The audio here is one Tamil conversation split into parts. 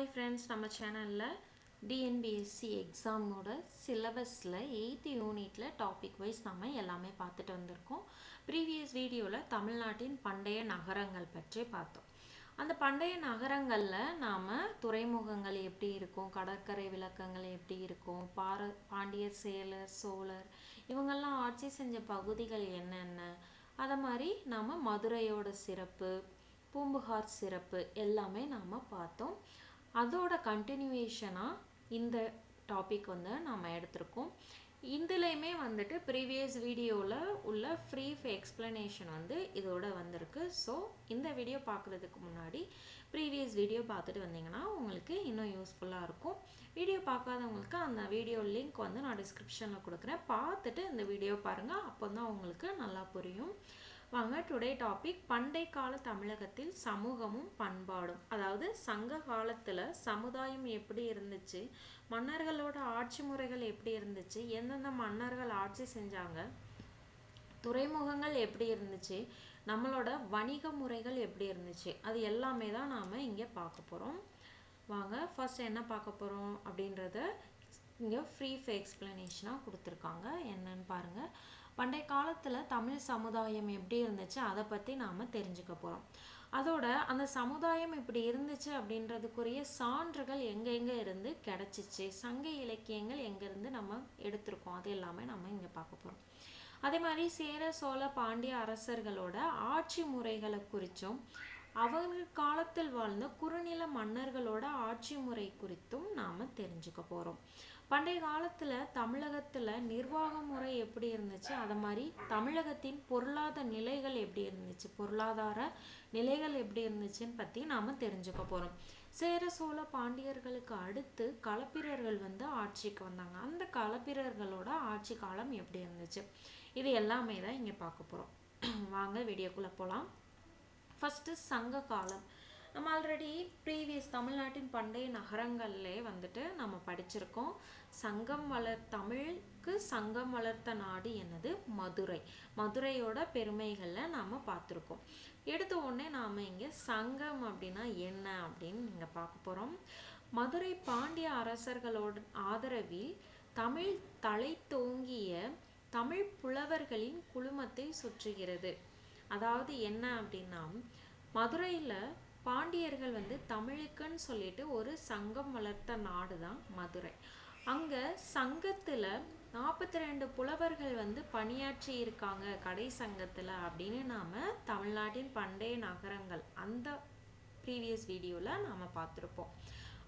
Hi friends, நம்ம சேனல்ல DNBSC எக்ஸாமோட சிலபஸ்ல 8th யூனிட்ல டாபிக் வைஸ் நம்ம எல்லாமே பார்த்துட்டு வந்திருக்கோம். ப்ரீவியஸ் வீடியோல தமிழ்நாட்டின் பண்டைய நகரங்கள் பற்றி பார்த்தோம். அந்த பண்டைய நகரங்கள்ல நாம துறைமுகங்கள் எப்படி இருக்கும், கடற்கரை விளக்கங்கள் எப்படி இருக்கும், பாண்டியர், சேலர், சோழர் இவங்கெல்லாம் ஆட்சி செஞ்ச பகுதிகள் என்னென்ன, அத மாதிரி நாம மதுரையோட சிறப்பு, பூம்புகார் சிறப்பு எல்லாமே நாம பார்த்தோம். அதோட கண்டினியூவேஷனா இந்த டாபிக் வந்து நாம எடுத்திருக்கோம். இதுலையுமே வந்துட்டு ப்ரீவியஸ் வீடியோவில் உள்ள ஃப்ரீ எக்ஸ்பிளனேஷன் வந்து இதோட வந்திருக்கு. ஸோ இந்த வீடியோ பார்க்குறதுக்கு முன்னாடி ப்ரீவியஸ் வீடியோ பார்த்துட்டு வந்தீங்கன்னா உங்களுக்கு இன்னும் யூஸ்ஃபுல்லாக இருக்கும். வீடியோ பார்க்காதவங்களுக்கு அந்த வீடியோ லிங்க் வந்து நான் டிஸ்கிரிப்ஷனில் கொடுக்குறேன். பார்த்துட்டு இந்த வீடியோ பாருங்கள், அப்போ தான் உங்களுக்கு நல்லா புரியும். வாங்க, டுடே டாபிக் பண்டை கால தமிழகத்தில் சமூகமும் பண்பாடும். அதாவது சங்க காலத்தில் சமுதாயம் எப்படி இருந்துச்சு, மன்னர்களோட ஆட்சி முறைகள் எப்படி இருந்துச்சு, எந்தெந்த மன்னர்கள் ஆட்சி செஞ்சாங்க, துறைமுகங்கள் எப்படி இருந்துச்சு, நம்மளோட வணிக முறைகள் எப்படி இருந்துச்சு, அது எல்லாமே தான் நாம் இங்கே பார்க்க போகிறோம். வாங்க ஃபர்ஸ்ட் என்ன பார்க்க போகிறோம் அப்படின்றத இங்கே ஃப்ரீ எக்ஸ்பிளனேஷனாக கொடுத்துருக்காங்க. என்னன்னு பாருங்கள். பண்டைய காலத்தில் தமிழ் சமுதாயம் எப்படி இருந்துச்சு அதை பற்றி நாம் தெரிஞ்சுக்க போகிறோம். அதோட அந்த சமுதாயம் இப்படி இருந்துச்சு அப்படின்றதுக்குரிய சான்றுகள் எங்கெங்கே இருந்து கிடச்சிச்சு, சங்க இலக்கியங்கள் எங்கேருந்து நம்ம எடுத்திருக்கோம், அது எல்லாமே நம்ம இங்கே பார்க்க போகிறோம். அதே மாதிரி சேர சோழ பாண்டிய அரசர்களோட ஆட்சி முறைகளை குறித்தும் அவங்க காலத்தில் வாழ்ந்த குறுநில மன்னர்களோட ஆட்சி முறை குறித்தும் நாம் தெரிஞ்சுக்க போகிறோம். பண்டைய காலத்தில் தமிழகத்தில் நிர்வாக முறை எப்படி இருந்துச்சு, அது மாதிரி தமிழகத்தின் பொருளாதார நிலைகள் எப்படி இருந்துச்சு, பொருளாதார நிலைகள் எப்படி இருந்துச்சுன்னு பற்றி நாம் தெரிஞ்சுக்க போகிறோம். சேர சோழ பாண்டியர்களுக்கு அடுத்து களப்பிரர்கள் வந்து ஆட்சிக்கு வந்தாங்க. அந்த களப்பிரர்களோட ஆட்சி காலம் எப்படி இருந்துச்சு, இது எல்லாமே தான் இங்கே பார்க்க போகிறோம். வாங்க வீடியோக்குள்ளே போகலாம். ஃபஸ்ட்டு சங்க காலம். நம்ம ஆல்ரெடி ப்ரீவியஸ் தமிழ்நாட்டின் பண்டைய நகரங்கள்லே வந்துட்டு நம்ம படிச்சிருக்கோம். தமிழுக்கு சங்கம் வளர்த்த நாடு என்னது? மதுரை. மதுரையோட பெருமைகளில் நாம் பார்த்துருக்கோம். எடுத்த உடனே நாம் இங்கே சங்கம் அப்படின்னா என்ன அப்படின்னு இங்கே பார்க்க போகிறோம். மதுரை பாண்டிய அரசர்களோட ஆதரவில் தமிழ் தலை தோங்கிய தமிழ் புலவர்களின் குழுமத்தை சுற்றுகிறது. அதாவது என்ன அப்படின்னா, மதுரையில் பாண்டியர்கள் வந்து தமிழுக்குன்னு சொல்லிட்டு ஒரு சங்கம் வளர்த்த நாடு தான் மதுரை. அங்கே சங்கத்தில் 42 புலவர்கள் வந்து பணியாற்றி இருக்காங்க கடை சங்கத்தில் அப்படின்னு நாம் தமிழ்நாட்டின் பண்டைய நகரங்கள் அந்த ப்ரீவியஸ் வீடியோவில் நாம் பார்த்துருப்போம்.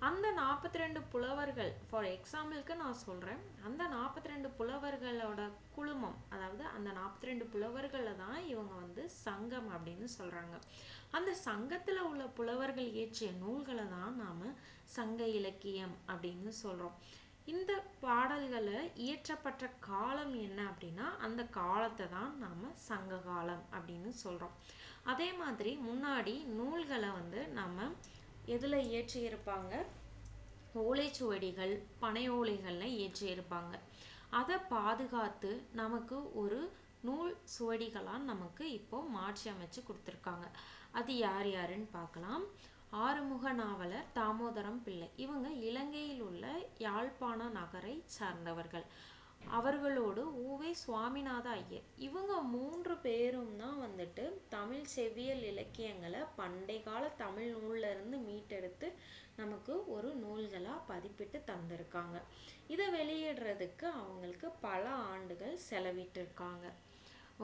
அந்த 42 புலவர்கள், ஃபார் எக்ஸாம்பிளுக்கு நான் சொல்கிறேன், அந்த 42 புலவர்களோட குழுமம், அதாவது அந்த 42 புலவர்களை தான் இவங்க வந்து சங்கம் அப்படின்னு சொல்கிறாங்க. அந்த சங்கத்தில் உள்ள புலவர்கள் இயற்றிய நூல்களை தான் நாம் சங்க இலக்கியம் அப்படின்னு சொல்கிறோம். இந்த பாடல்களை இயற்றப்பட்ட காலம் என்ன அப்படின்னா, அந்த காலத்தை தான் நாம் சங்க காலம் அப்படின்னு சொல்கிறோம். அதே மாதிரி முன்னாடி நூல்களை வந்து நம்ம எதில் இயற்றியிருப்பாங்க? ஓலைச்சுவடிகள், பனை ஓலைகள்ல இயற்றியிருப்பாங்க. அதை பாதுகாத்து நமக்கு ஒரு நூல் சுவடிகளாக நமக்கு இப்போ மாற்றி அமைச்சு கொடுத்துருக்காங்க. அது யார் யாருன்னு பார்க்கலாம். ஆறுமுக நாவலர், தாமோதரம் பிள்ளை, இவங்க இலங்கையில் உள்ள யாழ்ப்பாண நகரை சார்ந்தவர்கள். அவர்களோடு ஊவே சுவாமிநாத ஐயர், இவங்க 3 பேரும் தான் வந்துட்டு தமிழ் செவ்வியல் இலக்கியங்களை பண்டை கால தமிழ் நூல்ல இருந்து மீட்டெடுத்து நமக்கு ஒரு நூல்களாக பதிப்பிட்டு தந்திருக்காங்க. இதை வெளியிடுறதுக்கு அவங்களுக்கு பல ஆண்டுகள் செலவிட்டிருக்காங்க.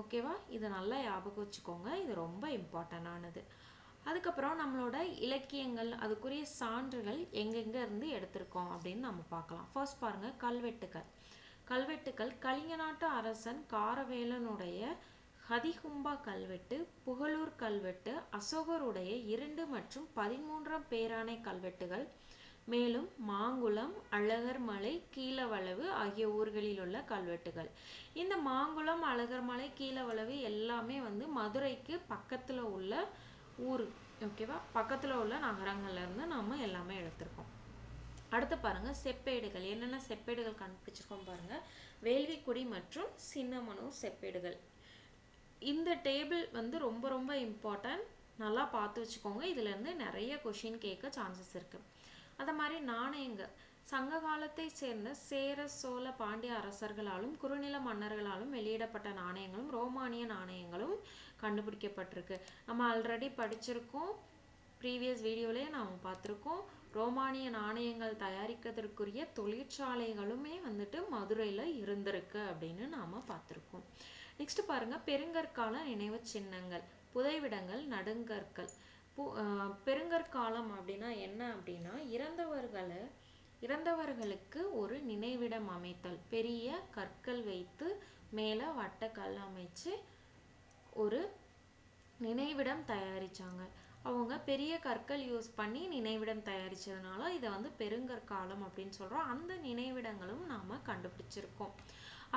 ஓகேவா? இதை நல்லா ஞாபகம் வச்சுக்கோங்க, இது ரொம்ப இம்பார்ட்டண்டானது. அதுக்கப்புறம் நம்மளோட இலக்கியங்கள், அதுக்குரிய சான்றுகள் எங்கெங்கே இருந்து எடுத்திருக்கோம் அப்படின்னு நம்ம பார்க்கலாம். ஃபர்ஸ்ட் பாருங்க, கல்வெட்டுக்கள் கலிங்க நாட்டு அரசன் காரவேலனுடைய ஹதிகும்பா கல்வெட்டு, புகழூர் கல்வெட்டு, அசோகருடைய 2 மற்றும் 13ஆம் பேராணை கல்வெட்டுகள், மேலும் மாங்குளம், அழகர்மலை, கீழவளவு ஆகிய ஊர்களில் உள்ள கல்வெட்டுகள். இந்த மாங்குளம், அழகர்மலை, கீழவளவு எல்லாமே வந்து மதுரைக்கு பக்கத்தில் உள்ள ஊர். ஓகேவா? பக்கத்தில் உள்ள நகரங்கள்ல இருந்து நம்ம எல்லாமே எடுத்திருக்கோம். அடுத்து பாருங்க, செப்பேடுகள். என்னென்ன செப்பேடுகள் கண்டுபிடிச்சிருக்கோம் பாருங்க. வேள்விக்குடி மற்றும் சின்னமனூர் செப்பேடுகள். இந்த டேபிள் வந்து ரொம்ப ரொம்ப இம்பார்ட்டன்ட், நல்லா பார்த்து வச்சுக்கோங்க. இதுலேருந்து நிறைய கொஷின் கேட்க சான்சஸ் இருக்குது. அது மாதிரி நாணயங்கள் சங்க காலத்தை சேர்ந்த சேர சோழ பாண்டிய அரசர்களாலும் குறுநில மன்னர்களாலும் வெளியிடப்பட்ட நாணயங்களும் ரோமானிய நாணயங்களும் கண்டுபிடிக்கப்பட்டிருக்கு. நம்ம ஆல்ரெடி படிச்சிருக்கோம், ப்ரீவியஸ் வீடியோலேயே நாம் பார்த்துருக்கோம். ரோமானிய நாணயங்கள் தயாரிக்கிறதுக்குரிய தொழிற்சாலைகளுமே வந்துட்டு மதுரையில் இருந்திருக்கு அப்படின்னு நாம் பார்த்துருக்கோம். நெக்ஸ்ட் பாருங்க, பெருங்கற்கால நினைவு சின்னங்கள், புதைவிடங்கள், நடுங்கற்கள். பெருங்கற்காலம் அப்படின்னா என்ன அப்படின்னா இறந்தவர்களுக்கு ஒரு நினைவிடம் அமைத்தல். பெரிய கற்கள் வைத்து மேலே வட்டக்கல் அமைச்சு ஒரு நினைவிடம் தயாரிச்சாங்க. அவங்க பெரிய கற்கள் யூஸ் பண்ணி நினைவிடம் தயாரிச்சதுனால இதை வந்து பெருங்கற்காலம் அப்படின்னு சொல்றோம். அந்த நினைவிடங்களும் நாம கண்டுபிடிச்சிருக்கோம்.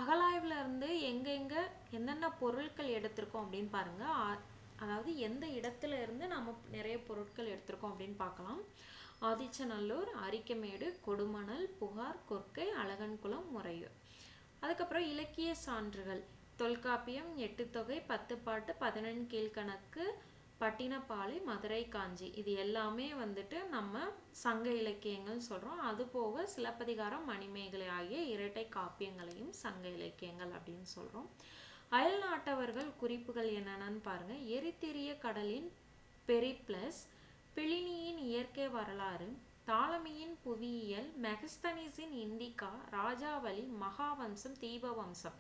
அகழாய்வுல இருந்து எங்கெங்க என்னென்ன பொருட்கள் எடுத்திருக்கோம் அப்படின்னு பாருங்க. அதாவது எந்த இடத்துல இருந்து நம்ம நிறைய பொருட்கள் எடுத்திருக்கோம் அப்படின்னு பார்க்கலாம். ஆதிச்சநல்லூர், அரிக்கமேடு, கொடுமணல், புகார், கொற்கை, அழகன்குளம், முறையூர். அதுக்கப்புறம் இலக்கிய சான்றுகள், தொல்காப்பியம், எட்டுத்தொகை, பத்துப்பாட்டு, 11 கீழ்கணக்கு, பட்டினப்பாலை, மதுரை காஞ்சி. இது எல்லாமே வந்துட்டு நம்ம சங்க இலக்கியங்கள் சொல்றோம். அது போக சிலப்பதிகாரம், மணிமேகலை ஆகிய இரட்டை காப்பியங்களையும் சங்க இலக்கியங்கள் அப்படின்னு சொல்றோம். அயல் நாட்டவர்கள் குறிப்புகள் என்னென்னு பாருங்க. எரித்திரிய கடலின் பெரிப்ளஸ், பிளினியின் இயற்கை வரலாறு, தாலமியின் புவியியல், மெகஸ்தனிஸின் இண்டிகா, ராஜாவளி, மகாவம்சம், தீபவம்சம்.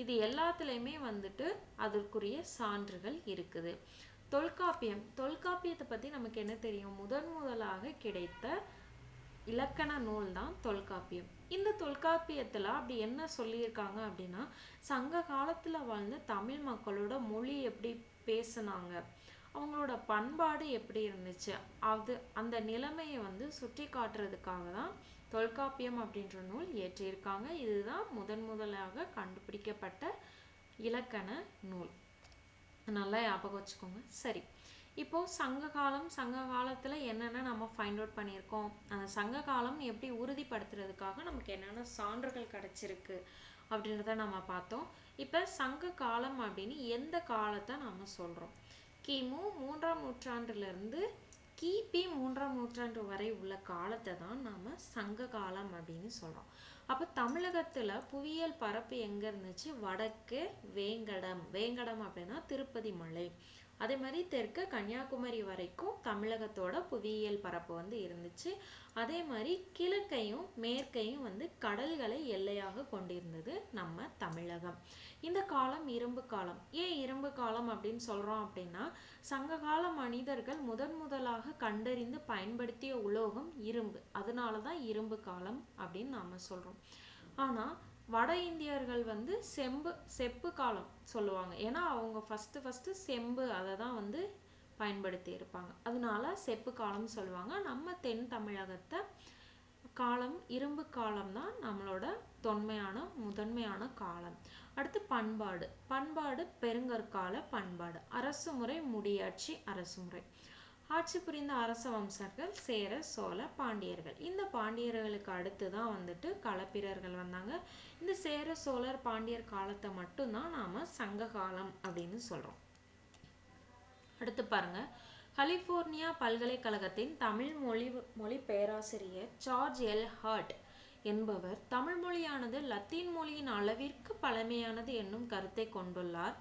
இது எல்லாத்துலேயுமே வந்துட்டு அதற்குரிய சான்றுகள் இருக்குது. தொல்காப்பியத்தை பற்றி நமக்கு என்ன தெரியும்? முதலாக கிடைத்த இலக்கண நூல் தான் தொல்காப்பியம். இந்த தொல்காப்பியத்தில் அப்படி என்ன சொல்லியிருக்காங்க அப்படின்னா, சங்க காலத்தில் வாழ்ந்த தமிழ் மக்களோட மொழி எப்படி பேசுனாங்க, அவங்களோட பண்பாடு எப்படி இருந்துச்சு, அந்த நிலைமையை வந்து சுட்டி காட்டுறதுக்காக தான் தொல்காப்பியம் அப்படின்ற நூல் இயற்றியிருக்காங்க. இதுதான் முதலாக கண்டுபிடிக்கப்பட்ட இலக்கண நூல். நல்லா ஞாபகம் வச்சுக்கோங்க. சரி, இப்போ சங்க காலத்துல என்னென்ன நம்ம ஃபைண்ட் அவுட் பண்ணியிருக்கோம், அந்த சங்க காலம் எப்படி உறுதிப்படுத்துறதுக்காக நமக்கு என்னென்ன சான்றுகள் கிடைச்சிருக்கு அப்படின்றத நம்ம பார்த்தோம். இப்போ சங்க காலம் அப்படின்னு எந்த காலத்தை நம்ம சொல்றோம்? கிமு 3ஆம் நூற்றாண்டிலிருந்து கிபி 3ஆம் நூற்றாண்டு வரை உள்ள காலத்தை தான் நாம சங்க காலம் அப்படின்னு சொல்றோம். அப்போ தமிழகத்துல புவியியல் பரப்பு எங்க இருந்துச்சு? வடக்கு வேங்கடம் அப்படின்னா திருப்பதி மலை. அதே மாதிரி தெற்கு கன்னியாகுமரி வரைக்கும் தமிழகத்தோட புவியியல் பரப்பு வந்து இருந்துச்சு. அதே மாதிரி கிழக்கையும் மேற்கையும் வந்து கடல்களை எல்லையாக கொண்டிருந்தது நம்ம தமிழகம். இந்த காலம் இரும்பு காலம். ஏன் இரும்பு காலம் அப்படின்னு சொல்றோம் அப்படின்னா, சங்ககால மனிதர்கள் முதலாக கண்டறிந்து பயன்படுத்திய உலோகம் இரும்பு. அதனாலதான் இரும்பு காலம் அப்படின்னு நாம சொல்றோம். ஆனா வட இந்தியர்கள் வந்து செப்பு காலம் சொல்லுவாங்க. ஏன்னா அவங்க ஃபர்ஸ்ட் செம்பு அதை தான் வந்து பயன்படுத்தி இருப்பாங்க. அதனால செப்பு காலம் சொல்லுவாங்க. நம்ம தென் தமிழகத்தை காலம் இரும்பு காலம் தான் நம்மளோட முதன்மையான காலம். அடுத்து பண்பாடு பெருங்கற்கால பண்பாடு. அரசு முறை முடியாட்சி அரசு முறை. ஆட்சி புரிந்த அரச வம்சங்கள் சேர சோழ பாண்டியர்கள். இந்த பாண்டியர்களுக்கு அடுத்து தான் வந்துட்டு களப்பிரர்கள் வந்தாங்க. இந்த சேர சோழர் பாண்டியர் காலத்தை மட்டும்தான் நாம சங்க காலம் அப்படின்னு சொல்றோம். அடுத்து பாருங்க, கலிபோர்னியா பல்கலைக்கழகத்தின் தமிழ் மொழி பேராசிரியர் ஜார்ஜ் எல் ஹார்ட் என்பவர் தமிழ் மொழியானது லத்தீன் மொழியின் அளவிற்கு பழமையானது என்னும் கருத்தை கொண்டுள்ளார்.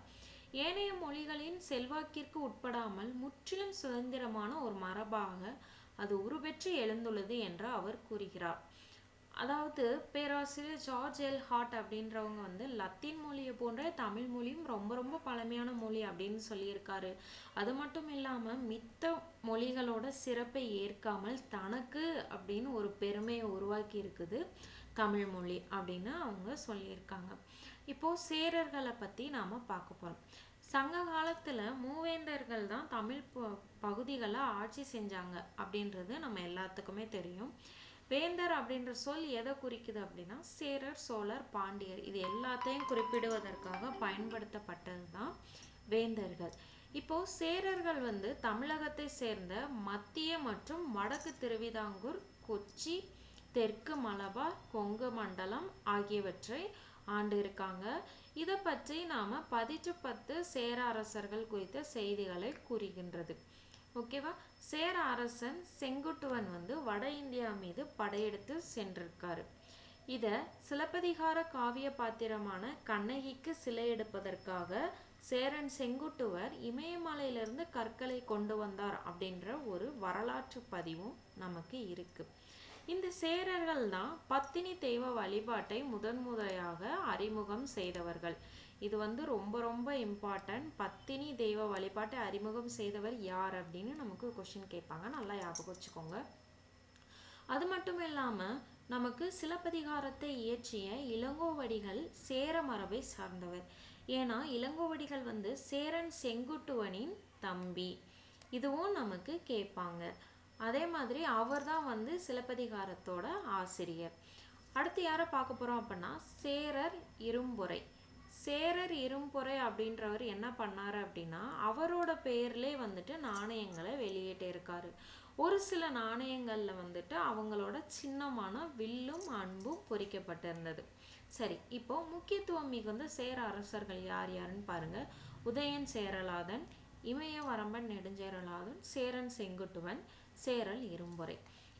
ஏனைய மொழிகளின் செல்வாக்கிற்கு உட்படாமல் முற்றிலும் சுதந்திரமான ஒரு மரபாக அது உருப்பெற்று எழுந்துள்ளது என்று அவர் கூறுகிறார். அதாவது பேராசிரியர் ஜார்ஜ் எல் ஹார்ட் அப்படின்றவங்க வந்து லத்தீன் மொழியை போன்ற தமிழ் மொழியும் ரொம்ப பழமையான மொழி அப்படின்னு சொல்லியிருக்காரு. அது மட்டும் இல்லாம மித்த மொழிகளோட சிறப்பை ஏற்காமல் தனக்கு அப்படின்னு ஒரு பெருமையை உருவாக்கி இருக்குது தமிழ் மொழி அப்படின்னு அவங்க சொல்லியிருக்காங்க. இப்போ சேரர்களை பத்தி நாம பார்க்க போறோம். சங்க காலத்துல மூவேந்தர்கள் தான் தமிழ் பகுதிகளை ஆட்சி செஞ்சாங்க அப்படின்றது நம்ம எல்லாத்துக்குமே தெரியும். வேந்தர் அப்படின்ற சொல் எதை குறிக்குது அப்படின்னா, சேரர் சோழர் பாண்டியர் இது எல்லாத்தையும் குறிப்பிடுவதற்காக பயன்படுத்தப்பட்டது தான் வேந்தர்கள். இப்போ சேரர்கள் வந்து தமிழகத்தை சேர்ந்த மத்திய மற்றும் வடக்கு திருவிதாங்கூர், கொச்சி, தெற்கு மலபார், கொங்கு மண்டலம் ஆகியவற்றை ஆண்டு இருக்காங்க. இதை பற்றி நாம 10 சேர அரசர்கள் குறித்த செய்திகளை கூறுகின்றது. ஓகேவா. சேர அரசன் செங்குட்டுவன் வந்து வட இந்தியா மீது படையெடுத்து சென்றிருக்காரு. இத சிலப்பதிகார காவிய பாத்திரமான கண்ணகிக்கு சிலை எடுப்பதற்காக சேரன் செங்குட்டுவர் இமயமலையிலிருந்து கற்களை கொண்டு வந்தார் அப்படின்ற ஒரு வரலாற்று பதிவும் நமக்கு இருக்கு. இந்த சேரர்கள் தான் பத்தினி தெய்வ வழிபாட்டை முதன்முறையாக அறிமுகம் செய்தவர்கள். இது வந்து ரொம்ப ரொம்ப இம்பார்ட்டன்ட். பத்தினி தெய்வ வழிபாட்டை அறிமுகம் செய்தவர் யார் அப்படின்னு நமக்கு கொஸ்டின் கேட்பாங்க, நல்லா ஞாபகம் வச்சுக்கோங்க. அது மட்டும் இல்லாம நமக்கு சிலப்பதிகாரத்தை இயற்றிய இளங்கோவடிகள் சேர மரபை சார்ந்தவர். ஏன்னா இளங்கோவடிகள் வந்து சேரன் செங்குட்டுவனின் தம்பி. இதுவும் நமக்கு கேட்பாங்க. அதே மாதிரி அவர் தான் வந்து சிலப்பதிகாரத்தோட ஆசிரியர். அடுத்து யாரை பார்க்க போறோம் அப்படின்னா சேரர் இரும்பொறை. சேரர் இரும்பொறை அப்படின்றவர் என்ன பண்ணாரு அப்படின்னா அவரோட பேர்லே வந்துட்டு நாணயங்களை வெளியிட்டு இருக்காரு. ஒரு சில நாணயங்கள்ல வந்துட்டு அவங்களோட சின்னமான வில்லும் அன்பும் பொறிக்கப்பட்டிருந்தது. சரி, இப்போ முக்கியத்துவம் மிகுந்த சேர அரசர்கள் யார் யாருன்னு பாருங்க. உதயன் சேரலாதன், இமயவரம்பன் நெடுஞ்சேரலாதன், சேரன் செங்குட்டுவன், சேரல் இரும்பொறை.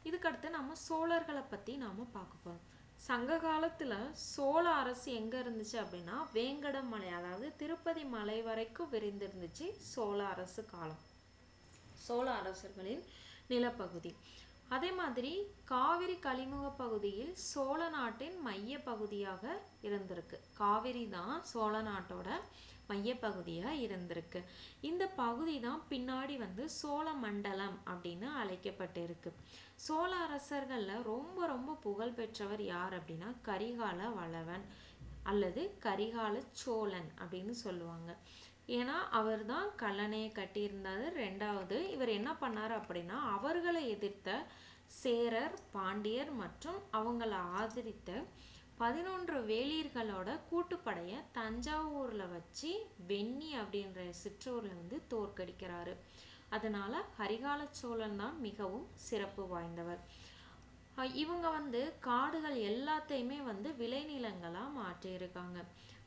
இதுக்கடுத்து நம்ம சோழர்களை பத்தி நாம பார்க்க போறோம். சங்க காலத்துல சோழ அரசு எங்க இருந்துச்சு அப்படின்னா வேங்கடமலை, அதாவது திருப்பதி மலை வரைக்கும் விரிந்திருந்துச்சு சோழ அரசு காலம், சோழ அரசர்களின் நிலப்பகுதி. அதே மாதிரி காவிரி கலிமுக பகுதியில் சோழ நாட்டின் மைய பகுதியாக இருந்திருக்கு. காவிரி தான் சோழ நாட்டோட மைய பகுதியா இருந்திருக்கு. இந்த பகுதி தான் பின்னாடி வந்து சோழ மண்டலம் அப்படின்னு அழைக்கப்பட்டிருக்கு. சோழ அரசர்கள்ல ரொம்ப ரொம்ப புகழ் பெற்றவர் யார் அப்படின்னா கரிகால வளவன் அல்லது கரிகால சோழன் அப்படின்னு சொல்லுவாங்க. ஏன்னா அவர் தான் கல்லணையை கட்டியிருந்தாரு. ரெண்டாவது இவர் என்ன பண்ணாரு அப்படின்னா அவர்களை எதிர்த்த சேரர், பாண்டியர் மற்றும் அவங்கள ஆதரித்த 11 வேளிர்களோட கூட்டுப்படைய தஞ்சாவூர்ல வச்சு வெண்ணி அப்படின்ற சிற்றூர்ல வந்து தோற்கடிக்கிறாரு. அதனால கரிகால சோழன் தான் மிகவும் சிறப்பு வாய்ந்தவர். இவங்க வந்து காடுகள் எல்லாத்தையுமே வந்து விளைநிலங்களா மாற்றியிருக்காங்க.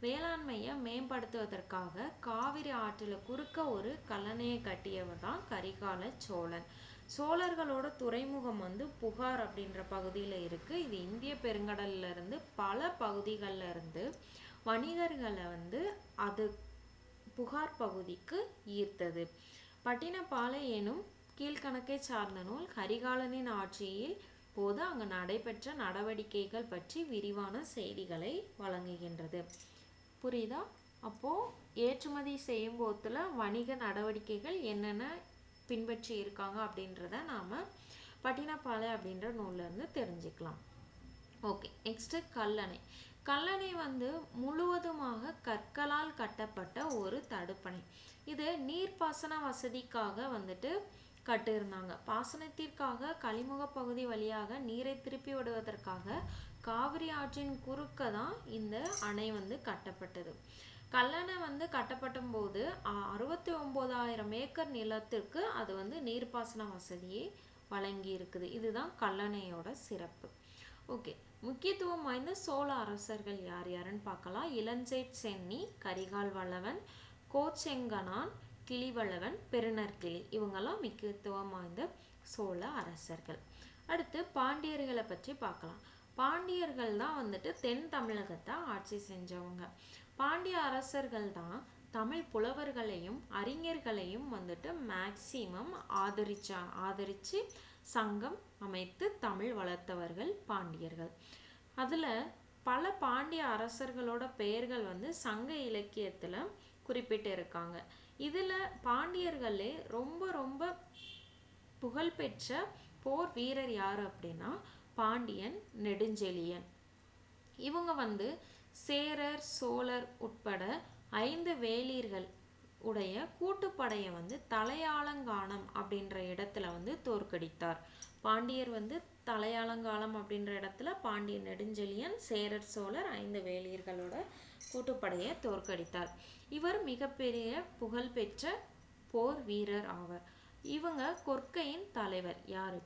வேளாண்மையை மேம்படுத்துவதற்காக காவிரி ஆற்றில குறுக்க ஒரு கல்லணையை கட்டியவர் தான் கரிகால சோழன். சோழர்களோட துறைமுகம் வந்து புகார் அப்படின்ற பகுதியில இருக்கு. இது இந்திய பெருங்கடல்ல இருந்து பல பகுதிகள்ல இருந்து வணிகர்களை வந்து அது புகார் பகுதிக்கு ஈர்த்தது. பட்டினப்பாலை எனும் கீழ்கணக்கை சார்ந்த நூல் கரிகாலனின் ஆட்சியில் போது அங்கு நடைபெற்ற நடவடிக்கைகள் பற்றி விரிவான செய்திகளை வழங்குகின்றது. புரியுதா? அப்போ ஏற்றுமதி செய்யும் போதுல வணிக நடவடிக்கைகள் என்னென்ன பின்பற்றி இருக்காங்க அப்படின்றத நாம பட்டினப்பாலை அப்படின்ற நூல்ல இருந்து தெரிஞ்சுக்கலாம். Okay, next Kallanai. கல்லணை வந்து முழுவதுமாக கற்களால் கட்டப்பட்ட ஒரு தடுப்பணை. இது நீர்ப்பாசன வசதிக்காக வந்துட்டு கட்டியிருந்தாங்க. பாசனத்திற்காக கலிமுக பகுதி வழியாக நீரை திருப்பி விடுவதற்காக காவிரி ஆற்றின் குறுக்க தான் இந்த அணை வந்து கட்டப்பட்டது. கல்லணை வந்து கட்டப்பட்ட போது 69,000 ஏக்கர் நிலத்திற்கு அது வந்து நீர்ப்பாசன வசதியை வழங்கி இருக்குது. இதுதான் கல்லணையோட சிறப்பு. ஓகே, முக்கியத்துவம் வாய்ந்த சோழ அரசர்கள் யார் யாருன்னு பார்க்கலாம். இளஞ்சேட் சென்னி, கரிகால் வளவன், கோச்செங்கணான், கிளிவளவன், பெருநற்கிளி, இவங்கெல்லாம் முக்கியத்துவம் வாய்ந்த சோழ அரசர்கள். அடுத்து பாண்டியர்களை பற்றி பார்க்கலாம். பாண்டியர்கள் தான் வந்துட்டு தென் தமிழகத்தை ஆட்சி செஞ்சவங்க. பாண்டிய அரசர்கள் தான் தமிழ் புலவர்களையும் அறிஞர்களையும் வந்துட்டு மேக்சிமம் ஆதரிச்சு சங்கம் அமைத்து தமிழ் வளர்த்தவர்கள் பாண்டியர்கள். அதுல பல பாண்டிய அரசர்களோட பெயர்கள் வந்து சங்க இலக்கியத்துல குறிப்பிட்டு இருக்காங்க. இதுல பாண்டியர்களே ரொம்ப ரொம்ப புகழ்பெற்ற போர் வீரர் யாரு அப்படின்னா பாண்டியன் நெடுஞ்செழியன். இவங்க வந்து சேரர், சோழர் உட்பட 5 வேளிர்கள் உடைய கூட்டுப்படையை வந்து தலையாலங்கானம் அப்படின்ற இடத்துல வந்து தோற்கடித்தார். பாண்டியர் வந்து தலையாலங்கானம் அப்படின்ற இடத்துல பாண்டியன் நெடுஞ்செழியன், சேரர், சோழர் 5 வேளிர்களோட கூட்டுப்படையை தோற்கடித்தார். இவர் மிகப்பெரிய புகழ்பெற்ற போர் வீரர் ஆவர். இவங்க கொற்கையின் தலைவர் யாரு?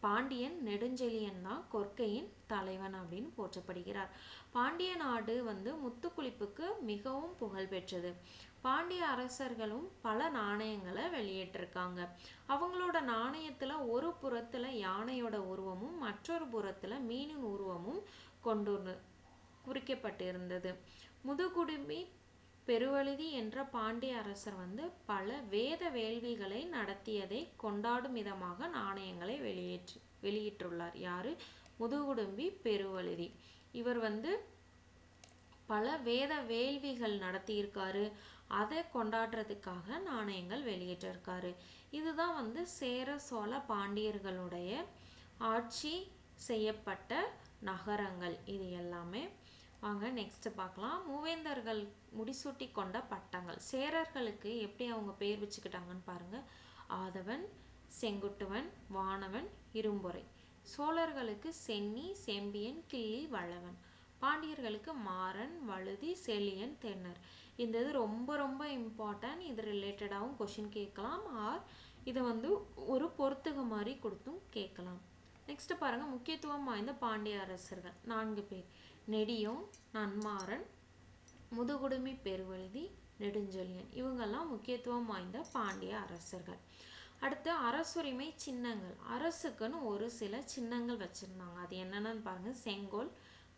பாண்டியன் நெடுஞ்செழியன் தான் கொற்கையின் தலைவன் அப்படின்னு போற்றப்படுகிறார். பாண்டிய நாடு வந்து முத்துக்குளிப்புக்கு மிகவும் புகழ் பெற்றது. பாண்டிய அரசர்களும் பல நாணயங்களை வெளியிட்டிருக்காங்க. அவங்களோட நாணயத்துல ஒரு புறத்துல யானையோட உருவமும் மற்றொரு புறத்துல மீனின் உருவமும் கொண்டு குறிக்கப்பட்டிருந்தது. முதுகுடுமி பெருவழுதி என்ற பாண்டிய அரசர் பல வேத வேள்விகளை நடத்தியதை கொண்டாடும் விதமாக நாணயங்களை வெளியிட்டுள்ளார். யாரு? முதுகுடும்பி பெருவழுதி. இவர் பல வேத வேள்விகள் நடத்தியிருக்காரு. அதை கொண்டாடுறதுக்காக நாணயங்கள் வெளியிட்டிருக்காரு. இதுதான் சேர சோழ பாண்டியர்களுடைய ஆட்சி செய்யப்பட்ட நகரங்கள். இது எல்லாமே. வாங்க நெக்ஸ்ட் பார்க்கலாம். மூவேந்தர்கள் முடிசூட்டி கொண்ட பட்டங்கள். சேரர்களுக்கு எப்படி அவங்க பேர் வச்சுக்கிட்டாங்கன்னு பாருங்க. ஆதவன், செங்குட்டுவன், வானவன், இரும்பொறை. சோழர்களுக்கு சென்னி, செம்பியன், கிள்ளி, வளவன். பாண்டியர்களுக்கு மாறன், வழுதி, செழியன், தென்னர். இந்த இது ரொம்ப ரொம்ப இம்பார்ட்டன்ட். இது ரிலேட்டடாகவும் கொஷின் கேட்கலாம், ஆர் இதை ஒரு பொறுத்துக மாதிரி கொடுத்தும் கேட்கலாம். நெக்ஸ்ட் பாருங்க, முக்கியத்துவம் வாய்ந்த பாண்டிய அரசர்கள் 4 பேர். நெடியோன், நன்மாறன், முதுகுடுமி பெருவழுதி, நெடுஞ்செழியன். இவங்கெல்லாம் முக்கியத்துவம் வாய்ந்த பாண்டிய அரசர்கள். அடுத்து அரசுரிமை சின்னங்கள். அரசுக்குன்னு ஒரு சில சின்னங்கள் வச்சிருந்தாங்க. அது என்னென்னு பாருங்க. செங்கோல்,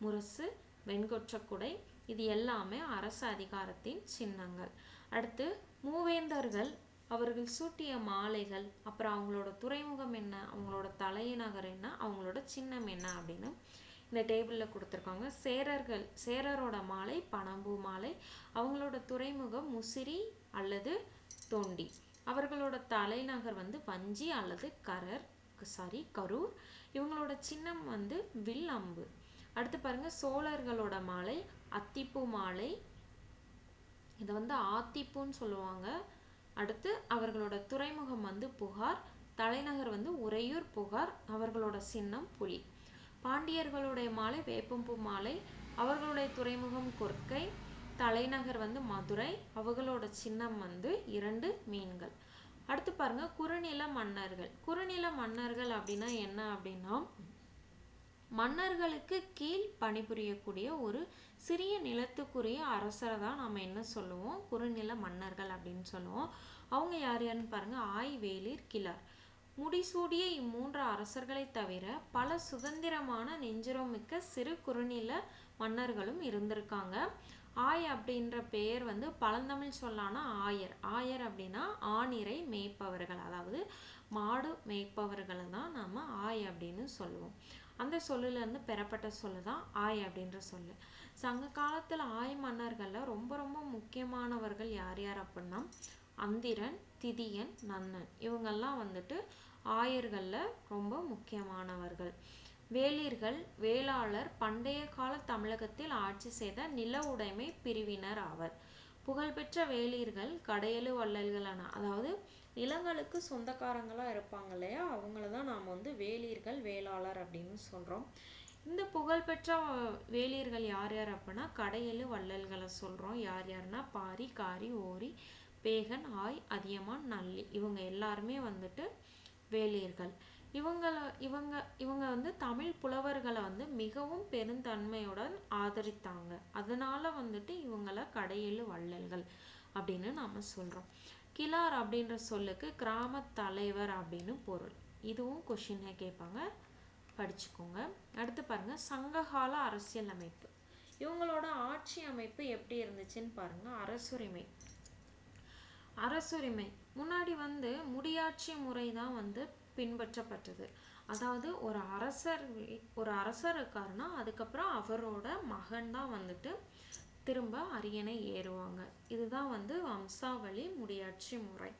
முரசு, வெண்கொற்றக்குடை. இது எல்லாமே அரசு அதிகாரத்தின் சின்னங்கள். அடுத்து மூவேந்தர்கள் அவர்கள் சூட்டிய மாலைகள், அப்புறம் அவங்களோட துறைமுகம் என்ன, அவங்களோட தலைநகர் என்ன, அவங்களோட சின்னம் என்ன அப்படின்னு இந்த டேபிளில் கொடுத்துருக்காங்க. சேரரோட மாலை பனம்பூ மாலை, அவங்களோட துறைமுகம் முசிறி அல்லது தொண்டி, அவர்களோட தலைநகர் வஞ்சி அல்லது கரூர், இவங்களோட சின்னம் வில் அம்பு. அடுத்து பாருங்க, சோழர்களோட மாலை அத்திப்பூ மாலை, இதை ஆத்திப்பூன்னு சொல்லுவாங்க. அடுத்து அவர்களோட துறைமுகம் புகார், தலைநகர் உறையூர் புகார், அவர்களோட சின்னம் புலி. பாண்டியர்களுடைய மாலை வேப்பம்பூ மாலை, அவர்களுடைய துறைமுகம் கொற்கை, தலைநகர் மதுரை, அவர்களோட சின்னம் 2 மீன்கள். அடுத்து பாருங்க, குறுநில மன்னர்கள். குறுநில மன்னர்கள் அப்படின்னா என்ன அப்படின்னா, மன்னர்களுக்கு கீழ் பணிபுரியக்கூடிய ஒரு சிறிய நிலத்துக்குரிய அரசரை தான் நம்ம என்ன சொல்லுவோம், குறுநில மன்னர்கள் அப்படின்னு சொல்லுவோம். அவங்க யார் யாருன்னு பாருங்க. ஆய், வேளிர், கிளார். முடிசூடிய இம்மூன்று அரசர்களை தவிர பல சுதந்திரமான நெஞ்சுரமிக்க சிறு குறுநில மன்னர்களும் இருந்திருக்காங்க. ஆய் அப்படின்ற பெயர் பழந்தமிழ் சொல்லான ஆயர். ஆயர் அப்படின்னா ஆணிரை மேய்ப்பவர்கள், அதாவது மாடு மேய்ப்பவர்களை தான் நம்ம ஆய் அப்படின்னு சொல்லுவோம். அந்த சொல்லிலிருந்து பெறப்பட்ட சொல்லு தான் ஆய் அப்படின்ற சொல்லு. சங்க காலத்தில் ஆய் மன்னர்கள்ல ரொம்ப ரொம்ப முக்கியமானவர்கள் யார் யார் அப்படின்னா, அந்திரன், திதியன், நன்னன். இவங்கெல்லாம் ஆயர்கள்ல ரொம்ப முக்கியமானவர்கள். வேளிர்கள், வேளாளர் பண்டைய கால தமிழகத்தில் ஆட்சி செய்த நில உடைமை பிரிவினர் ஆவர். புகழ்பெற்ற வேளிர்கள் கடையெழு வள்ளல்களான, அதாவது நிலங்களுக்கு சொந்தக்காரங்களா இருப்பாங்க இல்லையா, அவங்கள தான் நாம் வேளிர்கள், வேளாளர் அப்படின்னு சொல்றோம். இந்த புகழ்பெற்ற வேளிர்கள் யார் யார் அப்படின்னா, கடையெழு வள்ளல்களை சொல்றோம். யார் யாருன்னா, பாரி, காரி, ஓரி, பேகன், ஆய், அதியமான், நல்லி. இவங்க எல்லாருமே வேளிர்கள். இவங்க தமிழ் புலவர்களை மிகவும் பெருந்தன்மையுடன் ஆதரித்தாங்க. அதனால இவங்கள கடையெழு வள்ளல்கள் அப்படின்னு நாம சொல்றோம். கிளார் அப்படின்ற சொல்லுக்கு கிராம தலைவர் அப்படின்னு பொருள். இதுவும் கொஸ்டின்ல கேட்பாங்க, படிச்சுக்கோங்க. அடுத்து பாருங்க, சங்ககால அரசியல் அமைப்பு. இவங்களோட ஆட்சி அமைப்பு எப்படி இருந்துச்சுன்னு பாருங்க. அரசுரிமை முன்னாடி முடியாட்சி முறை தான் பின்பற்றப்பட்டது. அதாவது ஒரு அரசர் இருக்காருன்னா அதுக்கப்புறம் அவரோட மகன் தான் திரும்ப அரியணை ஏறுவாங்க. இதுதான் வம்சாவளி முடியாட்சி முறை.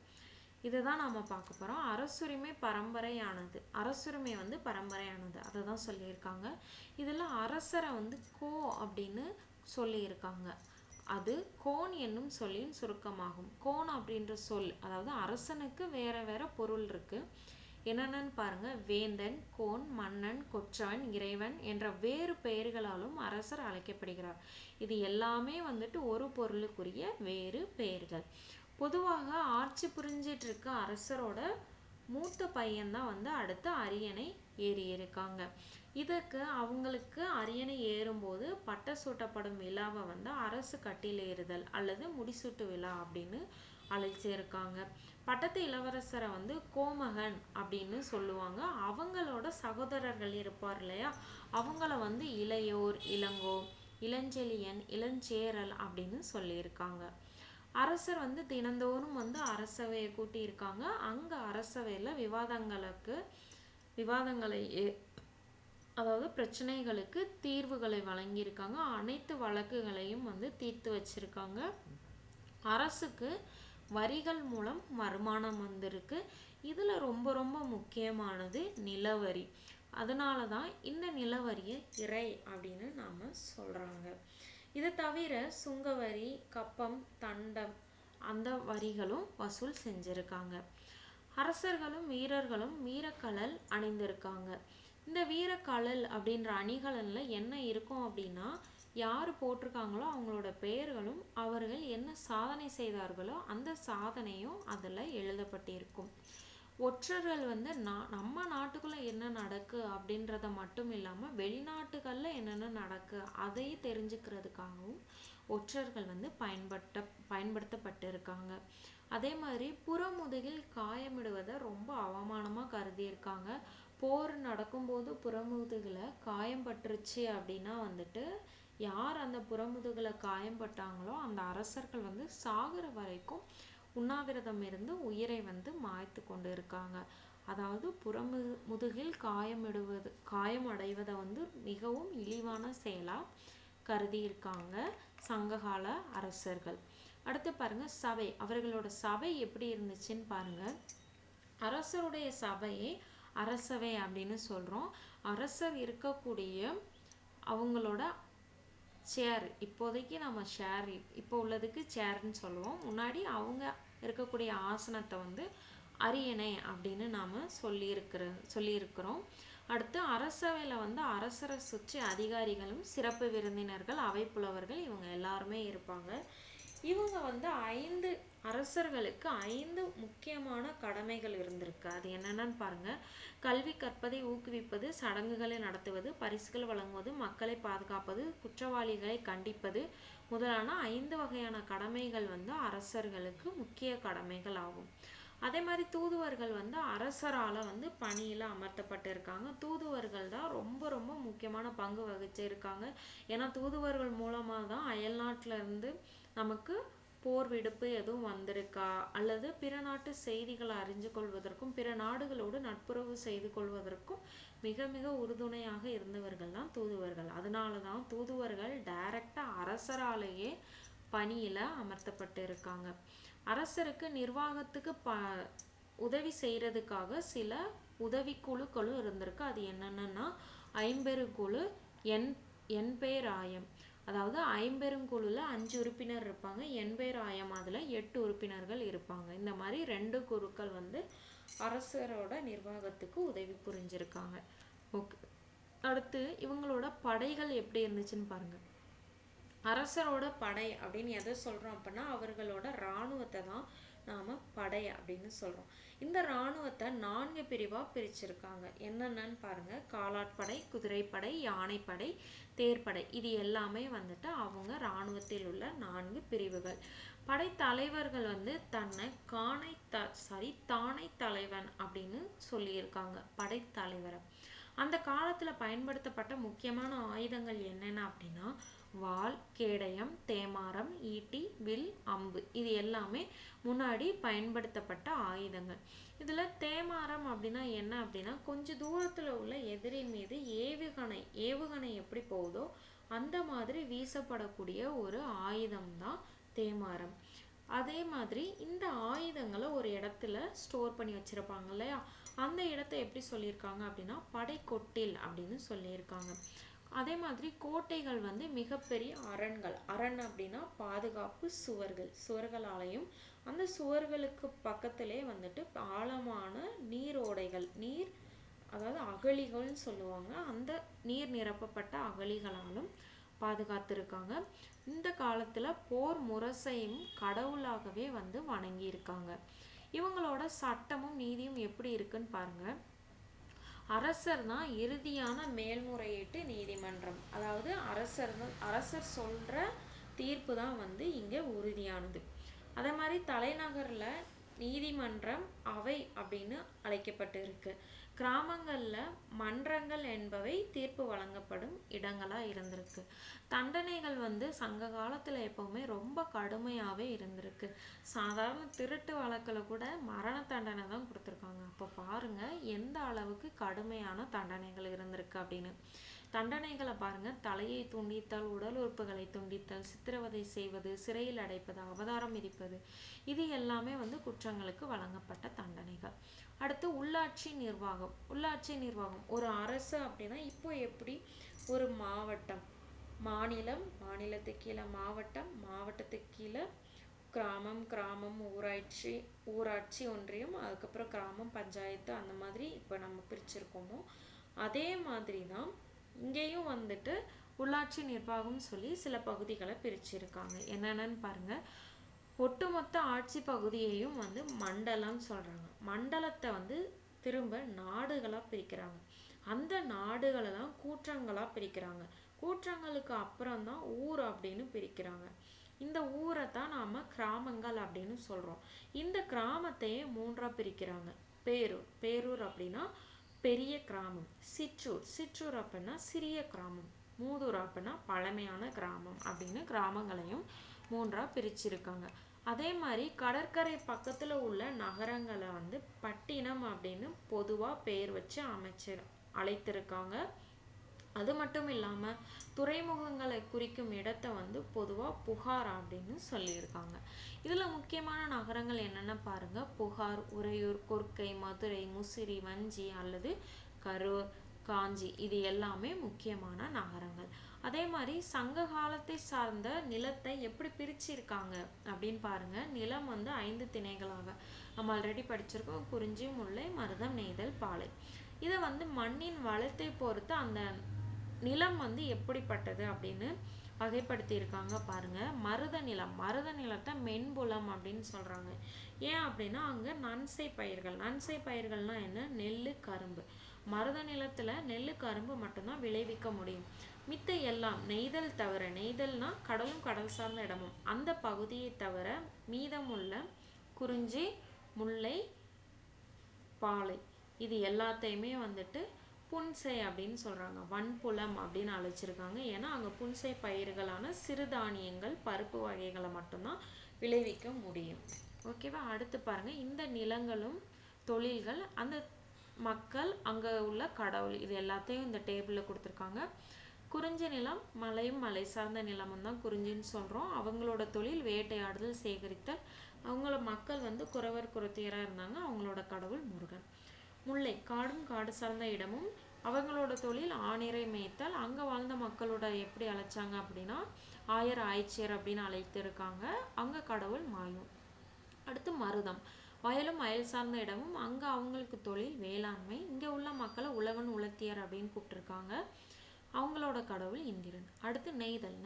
இதுதான் நாம பார்க்க போறோம். அரசுரிமை பரம்பரையானது. அரசுரிமை பரம்பரையானது, அதை தான் சொல்லியிருக்காங்க. இதுல அரசரை கோ அப்படின்னு சொல்லியிருக்காங்க. அது கோன் என்னும் சொல்லின் சுருக்கமாகும். கோன் அப்படின்ற சொல், அதாவது அரசனுக்கு வேற வேற பொருள் இருக்கு. என்னென்னு பாருங்க. வேந்தன், கோன், மன்னன், கொற்றவன், இறைவன் என்ற வேறு பெயர்களாலும் அரசர் அழைக்கப்படுகிறார். இது எல்லாமே ஒரு பொருளுக்குரிய வேறு பெயர்கள். பொதுவாக ஆட்சி புரிஞ்சிட்டு இருக்க அரசரோட மூத்த பையன்தான் வந்து அடுத்து அரியணை ஏறி இருக்காங்க. இதுக்கு அவங்களுக்கு அரியணை ஏறும்போது பட்ட சூட்டப்படும் விழாவை வந்து அரசு கட்டில் ஏறுதல் அல்லது முடிசூட்டு விழா அப்படின்னு அழைச்சிருக்காங்க. பட்டத்து இளவரசரை வந்து கோமகன் அப்படின்னு சொல்லுவாங்க. அவங்களோட சகோதரர்கள் இருப்பார் இல்லையா, அவங்கள வந்து இளையோர், இளங்கோ, இளஞ்செழியன், இளஞ்சேரல் அப்படின்னு சொல்லியிருக்காங்க. அரசர் வந்து தினந்தோறும் வந்து அரசவையை கூட்டியிருக்காங்க. அங்க அரசவையில விவாதங்களை அதாவது பிரச்சனைகளுக்கு தீர்வுகளை வழங்கியிருக்காங்க. அனைத்து வழக்குகளையும் வந்து தீர்த்து வச்சிருக்காங்க. அரசுக்கு வரிகள் மூலம் வருமானம் வந்திருக்கு. இதுல ரொம்ப ரொம்ப முக்கியமானது நிலவரி. அதனாலதான் இந்த நிலவரியை இறை அப்படின்னு நாம சொல்றாங்க. இதை தவிர சுங்கவரி, கப்பம், தண்டம் அந்த வரிகளும் வசூல் செஞ்சிருக்காங்க. அரசர்களும் வீரர்களும் வீரக்கழல் அணிந்திருக்காங்க. இந்த வீரக்கழல் அப்படின்ற அணிகலன்ல என்ன இருக்கும் அப்படின்னா, யார் போட்டிருக்காங்களோ அவங்களோட பெயர்களும் அவர்கள் என்ன சாதனை செய்தார்களோ அந்த சாதனையும் அதில் எழுதப்பட்டிருக்கும். ஒற்றர்கள் வந்து நம்ம நாட்டுக்குள்ள என்ன நடக்கு அப்படின்றத மட்டும் இல்லாமல் வெளிநாட்டுகளில் என்னென்ன நடக்கு அதையும் தெரிஞ்சுக்கிறதுக்காகவும் ஒற்றர்கள் வந்து பயன்படுத்தப்பட்டிருக்காங்க. அதே மாதிரி புறமுதுகில் காயமிடுவதை ரொம்ப அவமானமாக கருதியிருக்காங்க. போர் நடக்கும்போது புறமுதுகில் காயம் பட்டுருச்சு அப்படின்னா வந்துட்டு யார் அந்த புறமுதுகில் காயம்பட்டாங்களோ அந்த அரசர்கள் வந்து சாகுற வரைக்கும் உண்ணாவிரதம் இருந்து உயிரை வந்து மாய்த்து கொண்டு இருக்காங்க. அதாவது முதுகில் காயம் அடைவதை வந்து மிகவும் இழிவான செயலா கருதி இருக்காங்க சங்ககால அரசர்கள். அடுத்து பாருங்க சபை. அவர்களோட சபை எப்படி இருந்துச்சுன்னு பாருங்க. அரசருடைய சபையை அரசவை அப்படின்னு சொல்றோம். அரசர் இருக்கக்கூடிய அவங்களோட சேர், இப்போதைக்கு நம்ம சேர் இப்போ உள்ளதுக்கு சேர்ன்னு சொல்லுவோம். முன்னாடி அவங்க இருக்கக்கூடிய ஆசனத்தை வந்து அரியணை அப்படின்னு நாம சொல்லியிருக்கிறோம். அடுத்து அரசவையில வந்து அரசரை சுற்றி அதிகாரிகளும் சிறப்பு விருந்தினர்கள், அவை புலவர்கள் இவங்க எல்லாருமே இருப்பாங்க. இவங்க வந்து அரசர்களுக்கு 5 முக்கியமான கடமைகள் இருந்திருக்கு. அது என்னென்னு பாருங்க. கல்வி கற்பதை ஊக்குவிப்பது, சடங்குகளை நடத்துவது, பரிசுகள் வழங்குவது, மக்களை பாதுகாப்பது, குற்றவாளிகளை கண்டிப்பது முதலான 5 வகையான கடமைகள் வந்து அரசர்களுக்கு முக்கிய கடமைகள் ஆகும். அதே மாதிரி தூதுவர்கள் வந்து அரசரால வந்து பணியில அமர்த்தப்பட்டு இருக்காங்க. தூதுவர்கள் தான் ரொம்ப ரொம்ப முக்கியமான பங்கு வகிச்சிருக்காங்க. ஏன்னா தூதுவர்கள் மூலமா தான் அயல்நாட்டுல இருந்து நமக்கு போர் விடுப்பு எதுவும் வந்திருக்கா அல்லது பிற நாட்டு செய்திகளை அறிஞ்சு கொள்வதற்கும் பிற நாடுகளோடு நட்புறவு செய்து கொள்வதற்கும் மிக மிக உறுதுணையாக இருந்தவர்கள் தான் தூதுவர்கள். அதனாலதான் தூதுவர்கள் டைரக்டா அரசராலேயே பணியில அமர்த்தப்பட்டு இருக்காங்க. அரசருக்கு நிர்வாகத்துக்கு உதவி செய்யறதுக்காக சில உதவி குழுக்களும் இருந்திருக்கு. அது என்னென்னா ஐம்பெருங்குழு, எண்பேராயம். அதாவது ஐம்பெருங்குழுல 5 உறுப்பினர் இருப்பாங்க, எண்பேராயம் அதுல 8 உறுப்பினர்கள் இருப்பாங்க. இந்த மாதிரி 2 குழுக்கள் வந்து அரசரோட நிர்வாகத்துக்கு உதவி புரிஞ்சிருக்காங்க. ஓகே, அடுத்து இவங்களோட படைகள் எப்படி இருந்துச்சுன்னு பாருங்க. அரசரோட படை அப்படின்னு எதை சொல்றோம் அப்படின்னா அவர்களோட இராணுவத்தை தான் நாம படை அப்படின்னு சொல்றோம். இந்த இராணுவத்தை 4 பிரிவா பிரிச்சிருக்காங்க. என்னென்னு பாருங்க. காலாட்படை, குதிரைப்படை, யானைப்படை, தேர்ப்படை. இது எல்லாமே வந்துட்டு அவங்க இராணுவத்தில் உள்ள 4 பிரிவுகள். படை தலைவர்கள் வந்து தானை தலைவன் அப்படின்னு சொல்லியிருக்காங்க. படைத்தலைவரை அந்த காலத்துல பயன்படுத்தப்பட்ட முக்கியமான ஆயுதங்கள் என்னென்ன அப்படின்னா வாள், கேடயம், தேமாரம், ஈட்டி, வில், அம்பு. இது எல்லாமே முன்னாடி பயன்படுத்தப்பட்ட ஆயுதங்கள். இதுல தேமாரம் அப்படின்னா என்ன அப்படின்னா கொஞ்ச தூரத்துல உள்ள எதிரின் மீது ஏவுகணை எப்படி போகுதோ அந்த மாதிரி வீசப்படக்கூடிய ஒரு ஆயுதம் தான் தேமாரம். அதே மாதிரி இந்த ஆயுதங்களை ஒரு இடத்துல ஸ்டோர் பண்ணி வச்சிருப்பாங்க இல்லையா, அந்த இடத்தை எப்படி சொல்லியிருக்காங்க அப்படின்னா படைக்கொட்டில் அப்படின்னு சொல்லியிருக்காங்க. அதே மாதிரி கோட்டைகள் வந்து மிகப்பெரிய அரண்கள். அரண் அப்படின்னா பாதுகாப்பு சுவர்களாலையும் அந்த சுவர்களுக்கு பக்கத்திலே வந்துட்டு ஆழமான நீரோடைகள், அதாவது அகழிகள்னு சொல்லுவாங்க, அந்த நீர் நிரப்பப்பட்ட அகழிகளாலும் பாதுகாத்திருக்காங்க. இந்த காலத்துல போர் முரசையும் கடவுளாகவே வந்து வணங்கி இருக்காங்க. இவங்களோட சட்டமும் நீதியும் எப்படி இருக்குன்னு பாருங்க. அரசர் தான் இறுதியான மேல்முறையீட்டு நீதிமன்றம். அதாவது அரசர் சொல்ற தீர்ப்பு தான் வந்து இங்க உறுதியானது. அதே மாதிரி தலைநகர்ல நீதிமன்றம் அவை அப்படின்னு அழைக்கப்பட்டு இருக்கு. கிராமங்கள்ல மன்றங்கள் என்பவை தீர்ப்பு வழங்கப்படும் இடங்களா இருந்திருக்கு. தண்டனைகள் வந்து சங்க காலத்துல எப்பவுமே ரொம்ப கடுமையாவே இருந்திருக்கு. சாதாரண திருட்டு வழக்குல கூட மரண தண்டனை தான் கொடுத்துருக்காங்க. அப்போ பாருங்க எந்த அளவுக்கு கடுமையான தண்டனைகள் இருந்திருக்கு அப்படின்னு. தண்டனைகளை பாருங்க, தலையை துண்டித்தல், உடல் உறுப்புகளை துண்டித்தல், சித்திரவதை செய்வது, சிறையில் அடைப்பது, அவதாரம் விதிப்பது, இது எல்லாமே வந்து குற்றங்களுக்கு வழங்கப்பட்ட தண்டனைகள். அடுத்து உள்ளாட்சி நிர்வாகம். உள்ளாட்சி நிர்வாகம் ஒரு அரசு அப்படின்னா இப்போ எப்படி ஒரு மாவட்டம், மாநிலம், மாநிலத்துக்கு கீழே மாவட்டம், மாவட்டத்துக்கு கீழே கிராமம், ஊராட்சி ஒன்றியம், அதுக்கப்புறம் கிராமம், பஞ்சாயத்து, அந்த மாதிரி இப்போ நம்ம பிரிச்சிருக்கோமோ அதே மாதிரி தான் இங்கேயும் வந்துட்டு உள்ளாட்சி நிர்வாகம் சொல்லி சில பகுதிகளை பிரிச்சிருக்காங்க. என்னென்னு பாருங்க. ஒட்டுமொத்த ஆட்சி பகுதியையும் வந்து மண்டலம் சொல்றாங்க. மண்டலத்தை வந்து திரும்ப நாடுகளா பிரிக்கிறாங்க. அந்த நாடுகளை தான் கூற்றங்களா பிரிக்கிறாங்க. கூற்றங்களுக்கு அப்புறம் தான் ஊர் அப்படின்னு பிரிக்கிறாங்க. இந்த ஊரை தான் நாம கிராமங்கள் அப்படின்னு சொல்றோம். இந்த கிராமத்தையே மூன்றா பிரிக்கிறாங்க. பேரூர் அப்படின்னா பெரிய கிராமம், சிற்றூர் அப்படின்னா சிறிய கிராமம், மூதூர் அப்படின்னா பழமையான கிராமம் அப்படின்னு கிராமங்களையும் மூன்றா பிரிச்சிருக்காங்க. அதே மாதிரி கடற்கரை பக்கத்துல உள்ள நகரங்களை வந்து பட்டினம் அப்படின்னு பொதுவா பெயர் வச்சு அழைத்திருக்காங்க. அது மட்டும் இல்லாம துறைமுகங்களை குறிக்கும் இடத்தை வந்து பொதுவா புகார் அப்படின்னு சொல்லியிருக்காங்க. இதுல முக்கியமான நகரங்கள் என்னென்ன பாருங்க. புகார், உறையூர், கொர்க்கை, மதுரை, முசிறி, வஞ்சி அல்லது கரூர், காஞ்சி, இது எல்லாமே முக்கியமான நகரங்கள். அதே மாதிரி சங்க காலத்தை சார்ந்த நிலத்தை எப்படி பிரிச்சிருக்காங்க அப்படின்னு பாருங்க. நிலம் வந்து 5 திணைகளாக நம்ம ஆல்ரெடி படிச்சிருக்கோம். குறிஞ்சி, முல்லை, மருதம், நெய்தல், பாலை. இதை வந்து மண்ணின் வளத்தை பொறுத்து அந்த நிலம் வந்து எப்படிப்பட்டது அப்படின்னு வகைப்படுத்தி இருக்காங்க பாருங்க. மருத நிலத்தை மென்புலம் அப்படின்னு சொல்றாங்க. ஏன் அப்படின்னா அங்க நன்சை பயிர்கள்னா என்ன? நெல்லு, கரும்பு. மருத நிலத்துல நெல்லு, கரும்பு மட்டும்தான் விளைவிக்க முடியும். மித்த எல்லாம் நெய்தல் தவிர, நெய்தல்னா கடலும் கடல் சார்ந்த இடமும், அந்த பகுதியை தவிர மீதமுள்ள குறிஞ்சி, முல்லை, பாலை, இது எல்லாத்தையுமே வந்துட்டு புன்சை அப்படின்னு சொல்றாங்க. வன்புலம் அப்படின்னு அழைச்சிருக்காங்க. ஏன்னா அங்க புன்சை பயிர்களான சிறுதானியங்கள், பருப்பு வகைகளை மட்டும்தான் விளைவிக்க முடியும். ஓகேவா? அடுத்து பாருங்க. இந்த நிலங்களும் தொழில்கள், அந்த மக்கள், அங்க உள்ள கடவுள், இது எல்லாத்தையும் இந்த டேபிள்ல கொடுத்துருக்காங்க. குறிஞ்சி நிலம் மலையும் மலை சார்ந்த நிலமும் தான் குறிஞ்சின்னு சொல்றோம். அவங்களோட தொழில் வேட்டையாடுதல், சேகரித்தல். அவங்கள மக்கள் வந்து குறவர் குறத்தியரா இருந்தாங்க. அவங்களோட கடவுள் முருகன். முல்லை காடும் காடு சார்ந்த இடமும், அவங்களோட தொழில் ஆணிரை மேய்த்தல். அங்க வாழ்ந்த மக்களோட எப்படி அழைச்சாங்க அப்படின்னா ஆயர், ஆய்ச்சியர் அப்படின்னு அழைத்து இருக்காங்க. அங்க கடவுள் மாயும். அடுத்து மருதம் வயலும் வயல் சார்ந்த இடமும், அங்க அவங்களுக்கு தொழில் வேளாண்மை. இங்க உள்ள மக்களை உழவன், உலத்தியர் அப்படின்னு கூப்பிட்டுருக்காங்க. அவங்களோட கடவுள் இந்திரன். அடுத்து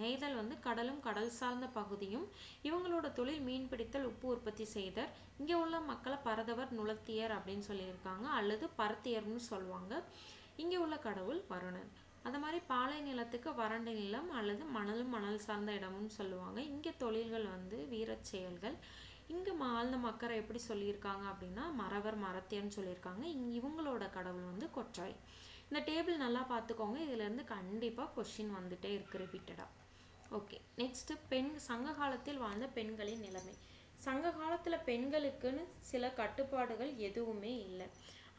நெய்தல் வந்து கடலும் கடல் சார்ந்த பகுதியும், இவங்களோட தொழில் மீன் பிடித்தல், உப்பு உற்பத்தி செய்தல். இங்க உள்ள மக்களை பரதவர், நுளத்தியர் அப்படின்னு சொல்லியிருக்காங்க, அல்லது பரத்தியர்னு சொல்லுவாங்க. இங்க உள்ள கடவுள் வருணன். அது மாதிரி பாலை நிலத்துக்கு வறண்ட நிலம் அல்லது மணல் சார்ந்த இடம்னு சொல்லுவாங்க. இங்க தொழில்கள் வந்து வீரச் செயல்கள். இங்க வாழ்ந்த மக்களை எப்படி சொல்லியிருக்காங்க அப்படின்னா மறவர், மரத்தியர்னு சொல்லியிருக்காங்க. இவங்களோட கடவுள் வந்து கொற்றாய். இந்த டேபிள் நல்லா பார்த்துக்கோங்க. இதுல இருந்து கண்டிப்பா கொஸ்டின் வந்துட்டே இருக்கு ரிப்பீட்டடா. ஓகே, நெக்ஸ்ட் சங்க காலத்தில் வாழ்ந்த பெண்களின் நிலைமை. சங்க காலத்துல பெண்களுக்குன்னு சில கட்டுப்பாடுகள் எதுவுமே இல்லை.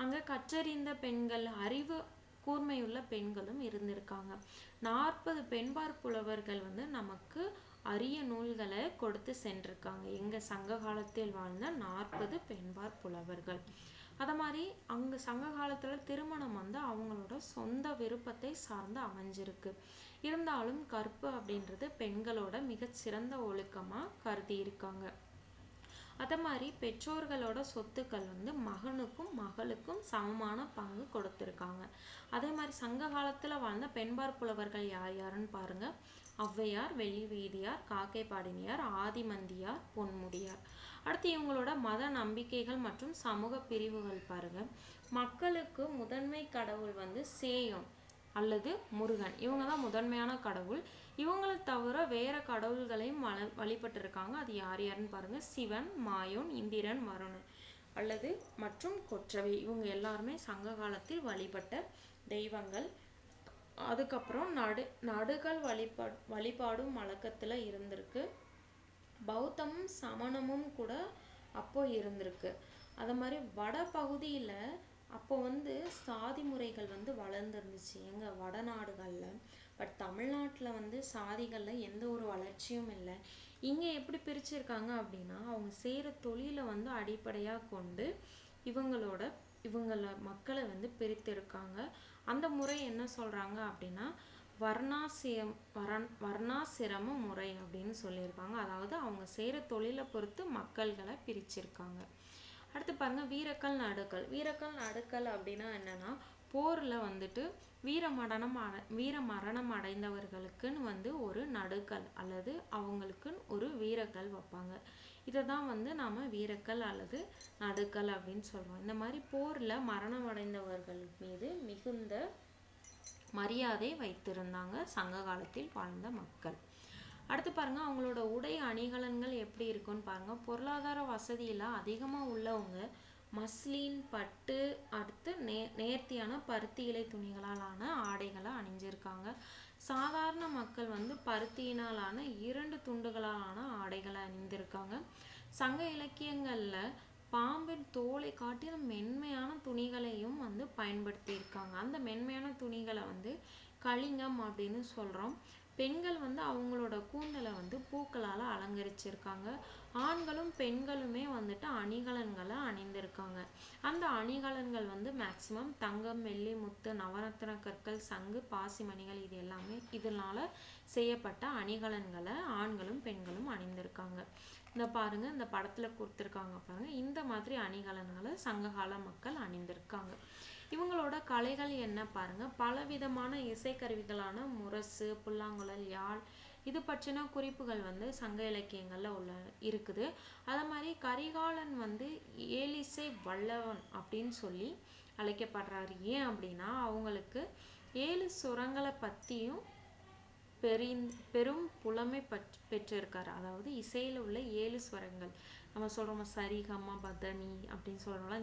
அங்க கற்றறிந்த பெண்கள், அறிவு கூர்மையுள்ள பெண்களும் இருந்திருக்காங்க. 40 பெண்பார் புலவர்கள் வந்து நமக்கு அரிய நூல்களை கொடுத்து சென்றிருக்காங்க. எங்க சங்க காலத்தில் வாழ்ந்த 40 பெண்பார் புலவர்கள். அத மாதிரி அங்க சங்க காலத்துல திருமணம் வந்து அவங்களோட சொந்த விருப்பத்தை சார்ந்து அமைஞ்சிருக்கு. இருந்தாலும் கற்பு அப்படின்றது பெண்களோட மிகச்சிறந்த ஒழுக்கமா கருதி இருக்காங்க. அதே மாதிரி பெற்றோர்களோட சொத்துக்கள் வந்து மகனுக்கும் மகளுக்கும் சமமான பங்கு கொடுத்துருக்காங்க. அதே மாதிரி சங்க காலத்துல வாழ்ந்த பெண்பார் புலவர்கள் யார் யாருன்னு பாருங்க. ஔவையார், வெள்ளிவீதியார், காக்கைப்பாடினியார், ஆதிமந்தியார், பொன்முடியார். அடுத்து இவங்களோட மத நம்பிக்கைகள் மற்றும் சமூக பிரிவுகள் பாருங்க. மக்களுக்கு முதன்மை கடவுள் வந்து சேயோன் அல்லது முருகன், இவங்க தான் முதன்மையான கடவுள். இவங்களை தவிர வேற கடவுள்களையும் வழிபட்டு இருக்காங்க. அது யார் யாருன்னு பாருங்க. சிவன், மாயோன், இந்திரன், வருணன் அல்லது மற்றும் கொற்றவை, இவங்க எல்லாருமே சங்க காலத்தில் வழிபட்ட தெய்வங்கள். அதுக்கப்புறம் நடுகள் வழிபாடும் வழக்கத்துல இருந்திருக்கு. பௌத்தமும் சமணமும் கூட அப்போ இருந்திருக்கு. அது மாதிரி வட பகுதியில அப்போ வந்து சாதி முறைகள் வந்து வளர்ந்துருந்துச்சு எங்க வடநாடுகள்ல. பட் தமிழ்நாட்டுல வந்து சாதிகள்ல எந்த ஒரு வளர்ச்சியும் இல்லை. இங்க எப்படி பிரிச்சிருக்காங்க அப்படின்னா, அவங்க செய்யற தொழிலை வந்து அடிப்படையா கொண்டு இவங்கள மக்களை வந்து பிரித்திருக்காங்க. அந்த முறை என்ன சொல்றாங்க அப்படின்னா வர்ணாசிரம முறை அப்படின்னு சொல்லியிருக்காங்க. அதாவது அவங்க செய்யற தொழிலை பொறுத்து மக்கள்களை பிரிச்சிருக்காங்க. அடுத்து பாருங்க, வீரக்கல் நடுக்கல் அப்படின்னா என்னன்னா, போர்ல வந்துட்டு வீர மரணம் அடைந்தவர்களுக்குன்னு வந்து ஒரு நடுக்கல் அல்லது அவங்களுக்குன்னு ஒரு வீரக்கல் வைப்பாங்க. இதை தான் வந்து நாம வீரக்கல் அல்லது நடுக்கல் அப்படின்னு சொல்றோம். இந்த மாதிரி போர்ல மரணம் அடைந்தவர்கள் மீது மிகுந்த மரியாதை வைத்திருந்தாங்க சங்க காலத்தில் வாழ்ந்த மக்கள். அடுத்து பாருங்க, அவங்களோட உடை அணிகலன்கள் எப்படி இருக்குன்னு பாருங்க. பொருளாதார வசதியில அதிகமா உள்ளவங்க மஸ்லின், பட்டு, அடுத்து நேர்த்தியான பருத்தி இலை துணிகளாலான ஆடைகளை அணிஞ்சிருக்காங்க. சாதாரண மக்கள் வந்து பருத்தியினாலான 2 துண்டுகளாலான ஆடைகளை அணிந்திருக்காங்க. சங்க இலக்கியங்கள்ல பாம்பின் தோலை காட்டிலும் மென்மையான துணிகளையும் வந்து பயன்படுத்தி இருக்காங்க. அந்த மென்மையான துணிகளை வந்து கலிங்கம் அப்படின்னு சொல்றோம். பெண்கள் வந்து அவங்களோட கூந்தலை வந்து பூக்களால அலங்கரிச்சிருக்காங்க. ஆண்களும் பெண்களுமே வந்துட்டு அணிகலன்களை அணிந்திருக்காங்க. அந்த அணிகலன்கள் வந்து மேக்சிமம் தங்கம், வெள்ளி, முத்து, நவரத்தின கற்கள், சங்கு, பாசிமணிகள், இது எல்லாமே இதனால செய்யப்பட்ட அணிகலன்களை ஆண்களும் பெண்களும் அணிந்திருக்காங்க. இந்த பாருங்க, இந்த படத்துல கொடுத்துருக்காங்க பாருங்க. இந்த மாதிரி அணிகலன்களை சங்ககால மக்கள் அணிந்திருக்காங்க. இவங்களோட கலைகள் என்ன பாருங்க. பலவிதமான இசைக்கருவிகளான முரசு, புல்லாங்குழல், யாழ், இது பற்றின குறிப்புகள் வந்து சங்க இலக்கியங்கள்ல இருக்குது. அதே மாதிரி கரிகாலன் வந்து ஏலிசை வல்லவன் அப்படின்னு சொல்லி அழைக்கப்படுறாரு. ஏன் அப்படின்னா அவங்களுக்கு 7 சுரங்களை பத்தியும் பெரும் புலமை பெற்றிருக்காரு. அதாவது இசையில உள்ள 7 ஸ்வரங்கள் நம்ம சொல்றோம், சரிகம பதனி அப்படின்னு சொல்றோம்ல,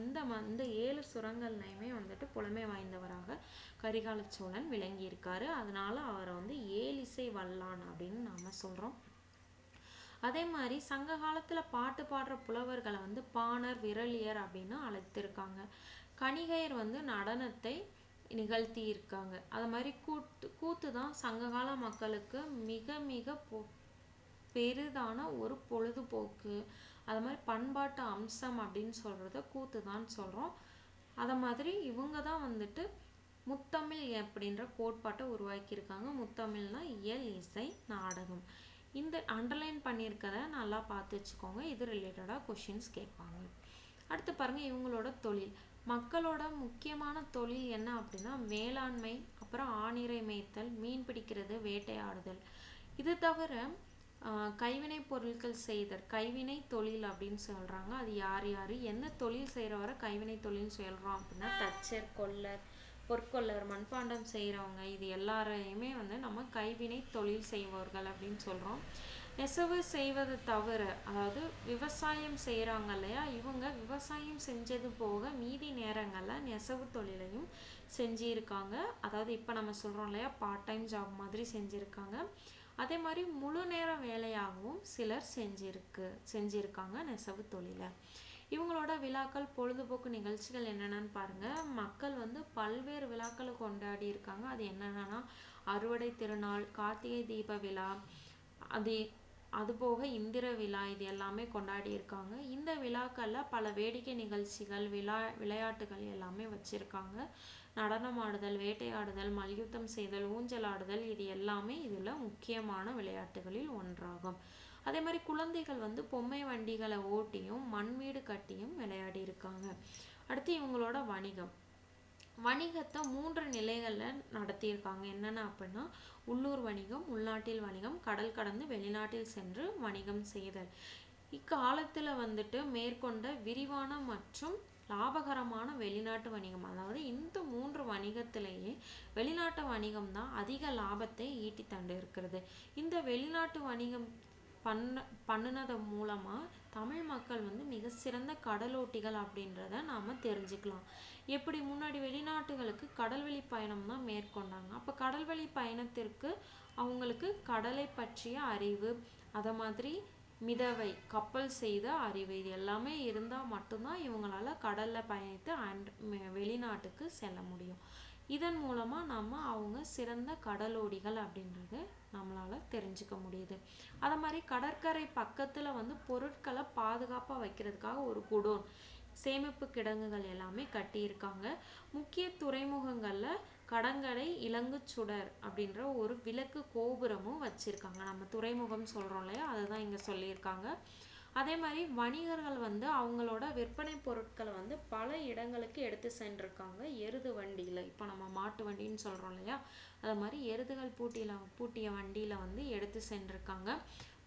இந்த 7 சுரங்கள்லையுமே வந்துட்டு புலமை வாய்ந்தவராக கரிகால சோழன் விளங்கி இருக்காரு. அதனால அவரை வந்து ஏலிசை வல்லான் அப்படின்னு நாம சொல்றோம். அதே மாதிரி சங்க காலத்துல பாட்டு பாடுற புலவர்களை வந்து பாணர், விரலியர் அப்படின்னு அழைத்திருக்காங்க. கணிகையர் வந்து நடனத்தை நிகழ்த்தி இருக்காங்க. அது மாதிரி கூத்து தான் சங்ககால மக்களுக்கு மிக மிக பெரிதான ஒரு பொழுதுபோக்கு. அது மாதிரி பண்பாட்டு அம்சம் அப்படின்னு சொல்றத கூத்து தான் சொல்றோம். அத மாதிரி இவங்க தான் வந்துட்டு முத்தமிழ் அப்படின்ற கோட்பாட்டை உருவாக்கியிருக்காங்க. முத்தமிழ்னா இயல், இசை, நாடகம். இந்த அண்டர்லைன் பண்ணியிருக்கத நல்லா பார்த்து வச்சுக்கோங்க. இது ரிலேட்டடா கொஷின்ஸ் கேட்பாங்க. அடுத்து பாருங்க, இவங்களோட தொழில். மக்களோட முக்கியமான தொழில் என்ன அப்படின்னா வேளாண்மை, அப்புறம் ஆணிரை மேய்த்தல், மீன் பிடிக்கிறது, வேட்டையாடுதல். இது தவிர கைவினை பொருட்கள் செய்தல், கைவினை தொழில் அப்படின்னு சொல்றாங்க. அது யார் யாரு, எந்த தொழில் செய்யறவரை கைவினை தொழில் சொல்றோம் அப்படின்னா தச்சர், கொல்லர், பொற்கொல்லர், மண்பாண்டம் செய்யறவங்க, இது எல்லாரையுமே வந்து நம்ம கைவினை தொழில் செய்பவர்கள் அப்படின்னு சொல்றோம். நெசவு செய்வது தவிர, அதாவது விவசாயம் செய்யறாங்க இல்லையா, இவங்க விவசாயம் செஞ்சது போக மீதி நேரங்கள்ல நெசவு தொழிலையும் செஞ்சிருக்காங்க. அதாவது இப்ப நம்ம சொல்றோம் இல்லையா, பார்ட் டைம் ஜாப் மாதிரி செஞ்சிருக்காங்க. அதே மாதிரி முழு நேர வேலையாகவும் சிலர் செஞ்சிருக்காங்க நெசவு தொழிலை. இவங்களோட விழாக்கள், பொழுதுபோக்கு நிகழ்ச்சிகள் என்னென்னு பாருங்க. மக்கள் வந்து பல்வேறு விழாக்களை கொண்டாடி இருக்காங்க. அது என்னென்னா அறுவடை திருநாள், கார்த்திகை தீப விழா, அதுபோக இந்திர விழா, இது எல்லாமே கொண்டாடி இருக்காங்க. இந்த விழாக்கள்ல பல வேடிக்கை நிகழ்ச்சிகள், விளையாட்டுகள் எல்லாமே வச்சிருக்காங்க. நடனம் ஆடுதல், வேட்டையாடுதல், மல்யுத்தம் செய்தல், ஊஞ்சல் ஆடுதல், இது எல்லாமே இதுல முக்கியமான விளையாட்டுகளில் ஒன்றாகும். அதே மாதிரி குழந்தைகள் வந்து பொம்மை வண்டிகளை ஓட்டியும் மண்மேடு கட்டியும் விளையாடி இருக்காங்க. அடுத்து இவங்களோட வணிகத்தை 3 நிலைகளில் நடத்தியிருக்காங்க. என்னென்ன அப்படின்னா உள்ளூர் வணிகம், உள்நாட்டில் வணிகம், கடல் கடந்து வெளிநாட்டில் சென்று வணிகம் செய்தல். இக்காலத்தில் வந்துட்டு மேற்கொண்ட விரிவான மற்றும் லாபகரமான வெளிநாட்டு வணிகம், அதாவது இந்த 3 வணிகத்திலேயே வெளிநாட்டு வணிகம் தான் அதிக லாபத்தை ஈட்டி தண்டு இருக்கிறது. இந்த வெளிநாட்டு வணிகம் பண்ணுனது மூலமா தமிழ் மக்கள் வந்து மிக சிறந்த கடலோட்டிகள் அப்படின்றத நாம தெரிஞ்சுக்கலாம். எப்படி முன்னாடி வெளிநாட்டுகளுக்கு கடல்வழி பயணம் தான் மேற்கொண்டாங்க. அப்போ கடல்வழி பயணத்திற்கு அவங்களுக்கு கடலை பற்றிய அறிவு, அதை மாதிரி மிதவை கப்பல் செய்த அறிவு, இது எல்லாமே இருந்தால் மட்டும்தான் இவங்களால கடலில் பயணித்து வெளிநாட்டுக்கு செல்ல முடியும். இதன் மூலமாக நம்ம அவங்க சிறந்த கடலோடிகள் அப்படின்றது நம்மளால் தெரிஞ்சுக்க முடியுது. அதை மாதிரி கடற்கரை பக்கத்தில் வந்து பொருட்களை பாதுகாப்பாக வைக்கிறதுக்காக ஒரு குடோன், சேமிப்பு கிடங்குகள் எல்லாமே கட்டியிருக்காங்க. முக்கிய துறைமுகங்களில் கடங்கரை இலங்கு சுடர் அப்படின்ற ஒரு விளக்கு கோபுரமும் வச்சுருக்காங்க. நம்ம துறைமுகம் சொல்கிறோம் இல்லையா, அதை தான் இங்கே சொல்லியிருக்காங்க. அதே மாதிரி வணிகர்கள் வந்து அவங்களோட விற்பனை பொருட்களை வந்து பல இடங்களுக்கு எடுத்து சென்றிருக்காங்க எருது வண்டியில். இப்போ நம்ம மாட்டு வண்டின்னு சொல்கிறோம் இல்லையா, அது மாதிரி எருதுகள் பூட்டிய வண்டியில் வந்து எடுத்து சென்றிருக்காங்க.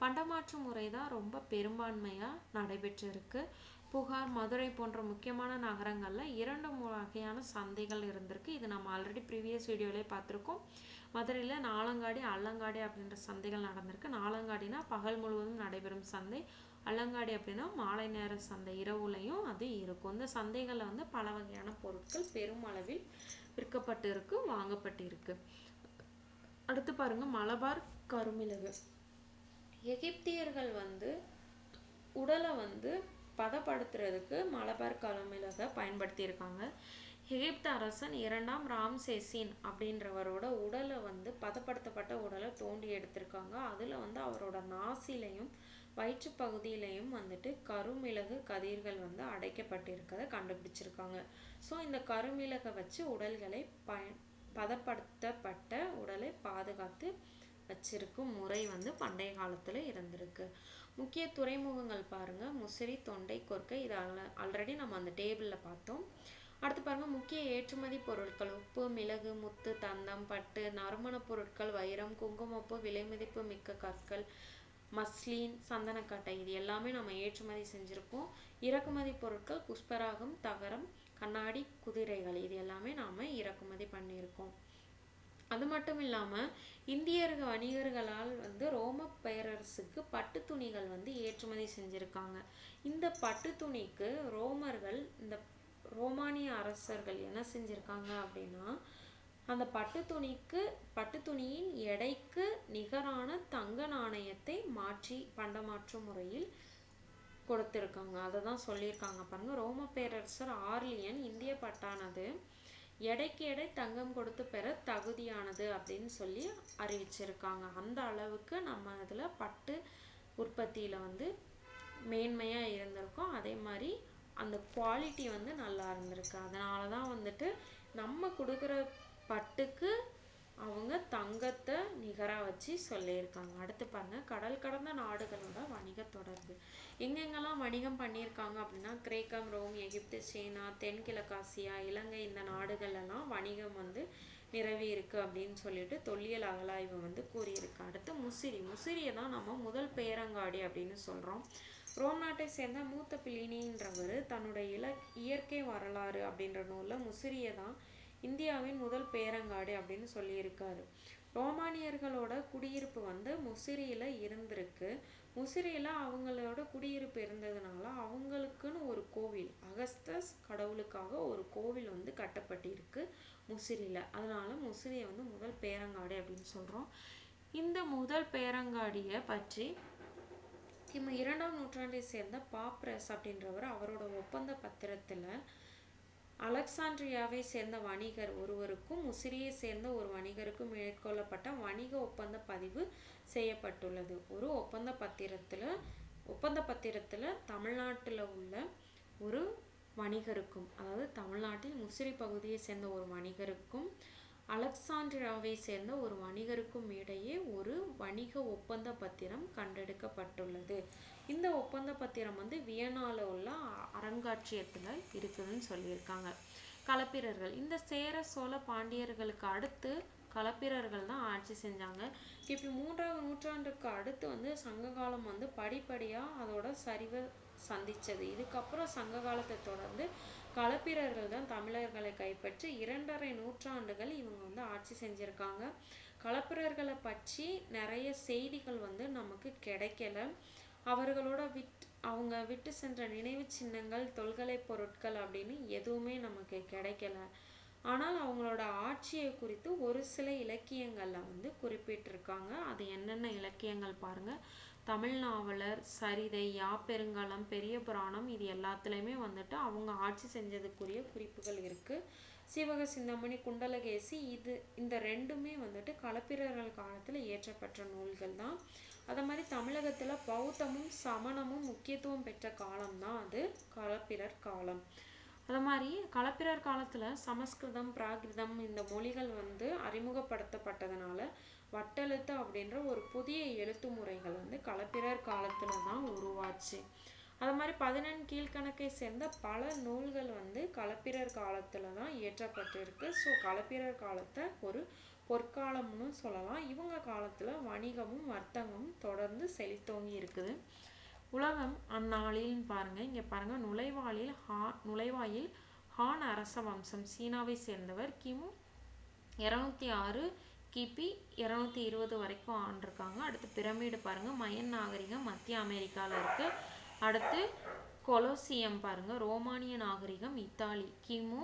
பண்டமாற்று முறை தான் ரொம்ப பெரும்பான்மையாக நடைபெற்றிருக்கு. புகார், மதுரை போன்ற முக்கியமான நகரங்களில் 2 வகையான சந்தைகள் இருந்திருக்கு. இது நம்ம ஆல்ரெடி ப்ரீவியஸ் வீடியோலேயே பார்த்துருக்கோம். மதுரையில் நாலங்காடி, அல்லங்காடி அப்படின்ற சந்தைகள் நடந்திருக்கு. நாலங்காடினா பகல் முழுவதும் நடைபெறும் சந்தை, அல்லங்காடி அப்படின்னா மாலை நேர சந்தை, இரவுலையும் அது இருக்கும். இந்த சந்தைகளில் வந்து பல வகையான பொருட்கள் பெருமளவில் விற்கப்பட்டு இருக்கு, வாங்கப்பட்டு இருக்கு. அடுத்து பாருங்க, மலபார் கருமிளகு. எகிப்தியர்கள் வந்து உடலை வந்து பதப்படுத்துறதுக்கு மலபார் கருமிளகை பயன்படுத்தியிருக்காங்க. எகிப்து அரசன் 2ஆம் ராம்சேசின் அப்படின்றவரோட உடலை வந்து பதப்படுத்தப்பட்ட உடலை தோண்டி எடுத்திருக்காங்க. அதில் வந்து அவரோட நாசிலையும் வயிற்று பகுதியிலையும் வந்துட்டு கருமிளகு கதிர்கள் வந்து அடைக்கப்பட்டிருக்கிறத கண்டுபிடிச்சிருக்காங்க. ஸோ இந்த கருமிளகை வச்சு உடல்களை பதப்படுத்தப்பட்ட உடலை பாதுகாத்து வச்சிருக்கும் முறை வந்து பண்டைய காலத்தில் இருந்திருக்கு. முக்கிய துறைமுகங்கள் பாருங்க, முசிறி, தொண்டை, கொர்க்கை, இது ஆல்ரெடி நம்ம அந்த டேபிளில் பார்த்தோம். அடுத்து பாருங்க, முக்கிய ஏற்றுமதி பொருட்கள் உப்பு, மிளகு, முத்து, தந்தம், பட்டு, நறுமணப் பொருட்கள், வைரம், குங்குமப்பூ, விலைமதிப்பு மிக்க கற்கள், மஸ்லின், சந்தனக்கட்டை, இது எல்லாமே நம்ம ஏற்றுமதி செஞ்சுருக்கோம். இறக்குமதி பொருட்கள் புஷ்பராகம், தகரம், கண்ணாடி, குதிரைகள், இது எல்லாமே நாம் இறக்குமதி பண்ணியிருக்கோம். அது மட்டும் இல்லாமல் இந்திய வணிகர்களால் வந்து ரோம பேரரசுக்கு பட்டு துணிகள் வந்து ஏற்றுமதி செஞ்சுருக்காங்க. இந்த பட்டு துணிக்கு இந்த ரோமானிய அரசர்கள் என்ன செஞ்சுருக்காங்க அப்படின்னா, அந்த பட்டு துணியின் எடைக்கு நிகரான தங்க நாணயத்தை மாற்றி பண்டமாற்று முறையில் கொடுத்துருக்காங்க. அதை தான் சொல்லியிருக்காங்க பாருங்க. ரோம பேரரசர் ஆர்லியன் இந்திய பட்டானது எடைக்கு எடை தங்கம் கொடுத்து பெற தகுதியானது அப்படின்னு சொல்லி அறிவிச்சிருக்காங்க. அந்த அளவுக்கு நம்ம இதில் பட்டு உற்பத்தியில் வந்து மேன்மையாக இருந்திருக்கோம். அதே மாதிரி அந்த குவாலிட்டி வந்து நல்லா இருந்திருக்கு. அதனால தான் வந்துட்டு நம்ம கொடுக்குற பட்டுக்கு அவங்க தங்கத்தை நிகராக வச்சு சொல்லியிருக்காங்க. அடுத்து பாருங்க, கடல் கடந்த நாடுகளோட வணிக தொடர்பு. எங்கெங்கெல்லாம் வணிகம் பண்ணியிருக்காங்க அப்படின்னா, கிரேக்கம், ரோம், எகிப்து, சீனா, தென்கிழக்காசியா, இலங்கை, இந்த நாடுகள்லாம் வணிகம் வந்து நிரவி இருக்கு அப்படின்னு சொல்லிட்டு தொல்லியல் அகழாய்வு வந்து கூறியிருக்கு. அடுத்து முசிறியை தான் நம்ம முதல் பேரங்காடி அப்படின்னு சொல்கிறோம். ரோம் நாட்டை சேர்ந்த மூத்த பிளினின்றவர் தன்னுடைய இயற்கை வரலாறு அப்படின்ற நூலில் முசிறியை தான் இந்தியாவின் முதல் பேரங்காடு அப்படின்னு சொல்லியிருக்காரு. ரோமானியர்களோட குடியிருப்பு வந்து முசிறியில் இருந்திருக்கு. முசிறியில் அவங்களோட குடியிருப்பு இருந்ததுனால அவங்களுக்குன்னு ஒரு கோவில், அகஸ்தஸ் கடவுளுக்காக ஒரு கோவில் வந்து கட்டப்பட்டிருக்கு முசிறியில். அதனால முசிறியை வந்து முதல் பேரங்காடு அப்படின்னு சொல்கிறோம். இந்த முதல் பேரங்காடியை பற்றி கிமு 2ஆம் நூற்றாண்டை சேர்ந்த பாப்ரஸ் அப்படின்றவர் அவரோட ஒப்பந்த பத்திரத்தில் அலெக்சாண்ட்ரியாவை சேர்ந்த வணிகர் ஒருவருக்கும் முசிறியை சேர்ந்த ஒரு வணிகருக்கும் மேற்கொள்ளப்பட்ட வணிக ஒப்பந்த பதிவு செய்யப்பட்டுள்ளது. ஒரு ஒப்பந்த பத்திரத்தில் தமிழ்நாட்டில் உள்ள ஒரு வணிகருக்கும், அதாவது தமிழ்நாட்டில் முசிறி பகுதியை சேர்ந்த ஒரு வணிகருக்கும் அலெக்சாண்ட்ரியாவை சேர்ந்த ஒரு வணிகருக்கும் இடையே ஒரு வணிக ஒப்பந்த பத்திரம் கண்டெடுக்கப்பட்டுள்ளது. இந்த ஒப்பந்த பத்திரம் வந்து வியன்னால உள்ள அருங்காட்சியகத்துல இருக்குதுன்னு சொல்லியிருக்காங்க. களப்பிரர்கள் இந்த சேர சோழ பாண்டியர்களுக்கு அடுத்து களப்பிரர்கள் தான் ஆட்சி செஞ்சாங்க. கிபி 3ஆம் நூற்றாண்டுக்கு அடுத்து வந்து சங்க காலம் வந்து படிப்படியா அதோட சரிவை சந்திச்சது. இதுக்கப்புறம் சங்க காலத்தை தொடர்ந்து களப்பிரர்கள் தான் தமிழர்களை கைப்பற்றி 2½ நூற்றாண்டுகள் இவங்க வந்து ஆட்சி செஞ்சிருக்காங்க. களப்பிரர்களை பற்றி நிறைய செய்திகள் வந்து நமக்கு கிடைக்கல. அவர்களோட அவங்க விட்டு சென்ற நினைவு சின்னங்கள், தொல்கலை பொருட்கள் அப்படின்னு எதுவுமே நமக்கு கிடைக்கல. ஆனால் அவங்களோட ஆட்சியை குறித்து ஒரு சில இலக்கியங்கள்ல வந்து குறிப்பிட்டிருக்காங்க. அது என்னென்ன இலக்கியங்கள் பாருங்க. தமிழ் நாவலர், சரிதை, யாப்பெருங்காலம், பெரிய புராணம் இது எல்லாத்துலேயுமே வந்துட்டு அவங்க ஆட்சி செஞ்சதுக்குரிய குறிப்புகள் இருக்கு. சீவக சிந்தாமணி, குண்டலகேசி இந்த ரெண்டுமே வந்துட்டு களப்பிரர்கள் காலத்துல இயற்றப்பட்ட நூல்கள் தான். அதே மாதிரி தமிழகத்துல பௌத்தமும் சமணமும் முக்கியத்துவம் பெற்ற காலம் தான் அது களப்பிரர் காலம். அது மாதிரி களப்பிரர் காலத்துல சமஸ்கிருதம், பிராகிருதம் இந்த மொழிகள் வந்து அறிமுகப்படுத்தப்பட்டதுனால வட்டெழுத்து அப்படின்ற ஒரு புதிய எழுத்து முறைகள் வந்து களப்பிரர் காலத்துல தான் உருவாச்சு. அது மாதிரி 11 கீழ்கணக்கை சேர்ந்த பல நூல்கள் வந்து களப்பிரர் காலத்துல தான் இயற்றப்பட்டிருக்கு. ஸோ களப்பிரர் காலத்தை ஒரு பொற்காலம்னு சொல்லலாம். இவங்க காலத்துல வணிகமும் வர்த்தகமும் தொடர்ந்து செழித்தோங்கி இருக்குது. உலகம் அந்நாளில் பாருங்க. இங்க பாருங்க, நுழைவாயில் ஹான் அரச வம்சம் சீனாவை சேர்ந்தவர். கிமு 206 கிபி 220 வரைக்கும் ஆண்டிருக்காங்க. அடுத்து பிரமிடு பாருங்க, மயன் நாகரிகம் மத்திய அமெரிக்கால இருக்கு. அடுத்து கொலோசியம் பாருங்க, ரோமானிய நாகரிகம் இத்தாலி, கிமு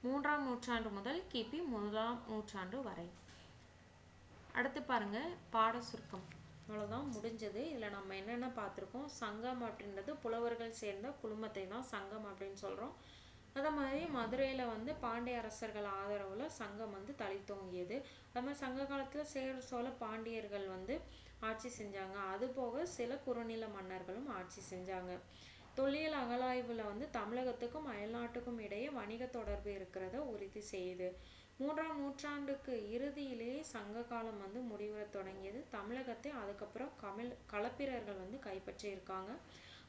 3ஆம் நூற்றாண்டு முதல் கிபி 1ஆம் நூற்றாண்டு வரை. அடுத்து பாருங்க பாட சுருக்கம். அவ்வளோதான் முடிஞ்சது. இதில் நம்ம என்னென்ன பார்த்துருக்கோம். சங்கம் அப்படின்றது புலவர்கள் சேர்ந்த குழுமத்தை தான் சங்கம் அப்படின்னு சொல்கிறோம். அதே மாதிரி மதுரையில் வந்து பாண்டிய அரசர்கள் ஆதரவில் சங்கம் வந்து தழைத்தோங்கியது. அது மாதிரி சங்க காலத்தில் சேர சோழ பாண்டியர்கள் வந்து ஆட்சி செஞ்சாங்க. அதுபோக சில குறுநில மன்னர்களும் ஆட்சி செஞ்சாங்க. தொல்லியல் அகழாய்வில் வந்து தமிழகத்துக்கும் அயல்நாட்டுக்கும் இடையே வணிக தொடர்பு இருக்கிறத உறுதி செய்யுது. 3ஆம் நூற்றாண்டுக்கு இறுதியிலேயே சங்க காலம் வந்து முடிவுற தொடங்கியது. தமிழகத்தை அதுக்கப்புறம் களப்பிரர்கள் வந்து கைப்பற்றி இருக்காங்க.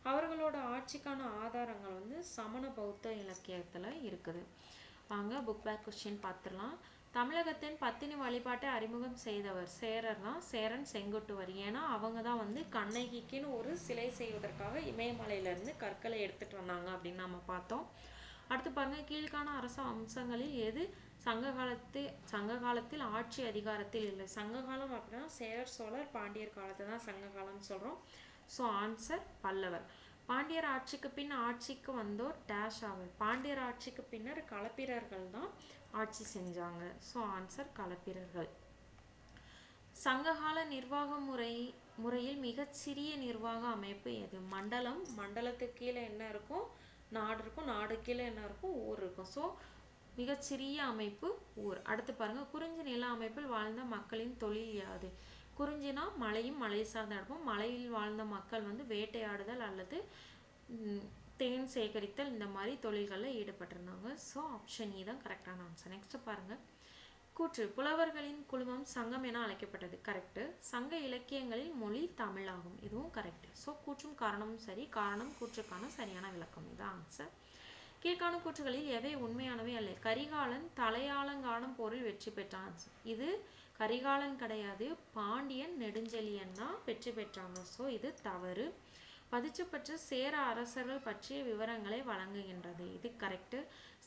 அவர்களோட ஆட்சிக்கான ஆதாரங்கள் வந்து சமண பௌத்த இலக்கியத்துல இருக்குது. வாங்க புக் பேக் கொஸ்டின் பார்த்துடலாம். தமிழகத்தின் பத்தினி வழிபாட்டை அறிமுகம் செய்தவர் சேரர் தான். சேரன் செங்குட்டுவர். ஏன்னா அவங்க தான் வந்து கண்ணகிக்குன்னு ஒரு சிலை செய்வதற்காக இமயமலையிலேருந்து கற்களை எடுத்துட்டு வந்தாங்க அப்படின்னு நம்ம பார்த்தோம். அடுத்து பாருங்க, கீழ்காண அரச வம்சங்களில் எது சங்க காலத்தில் ஆட்சி அதிகாரத்தில் இல்லை. சங்க காலம் அப்படின்னா சேரர் சோழர் பாண்டியர் காலத்தை தான் சங்க காலம்னு சொல்றோம். ஸோ ஆன்சர் பல்லவர். பாண்டியர் ஆட்சிக்கு பின் ஆட்சிக்கு வந்தோர் டேஷ் ஆவர். பாண்டியர் ஆட்சிக்கு பின்னர் களப்பிரர்கள் தான் ஆட்சி செஞ்சாங்க. ஸோ ஆன்சர் களப்பிரர்கள். சங்ககால நிர்வாக முறையில் மிகச்சிறிய நிர்வாக அமைப்பு எது? மண்டலம். மண்டலத்துக்கு கீழே என்ன இருக்கும்? நாடு இருக்கும். நாடு கீழே என்ன இருக்கும்? ஊர் இருக்கும். ஸோ மிகச்சிறிய அமைப்பு ஊர். அடுத்து பாருங்க, குறிஞ்சி நில அமைப்பில் வாழ்ந்த மக்களின் தொழில் யாது? குறிஞ்சினா மலையும் மலை சார்ந்த இடமும். மலையில் வாழ்ந்த மக்கள் வந்து வேட்டையாடுதல் அல்லது தேன் சேகரித்தல் இந்த மாதிரி தொழில்களில் ஈடுபட்டிருந்தாங்க. ஸோ ஆப்ஷன் இ தான் கரெக்டான ஆன்சர். நெக்ஸ்ட் பாருங்க, கூற்று. புலவர்களின் குழுமம் சங்கம் என அழைக்கப்பட்டது. கரெக்ட். சங்க இலக்கியங்களில் மொழி தமிழ் ஆகும். இதுவும் கரெக்ட். ஸோ கூற்றும் காரணமும் சரி. காரணம் கூற்றுக்கான சரியான விளக்கம். இது ஆன்சர். கீழ்காணும் கூற்றுகளில் எவை உண்மையானவை அல்ல? கரிகாலன் தலையாலங்கானம் போரில் வெற்றி பெற்றான். இது கரிகாலன் கிடையாது, பாண்டியன் நெடுஞ்செழியன் தான் வெற்றி பெற்றாங்க. ஸோ இது தவறு. பதிச்சுப்பற்று சேர அரசர்கள் பற்றிய விவரங்களை வழங்குகின்றது. இது கரெக்டு.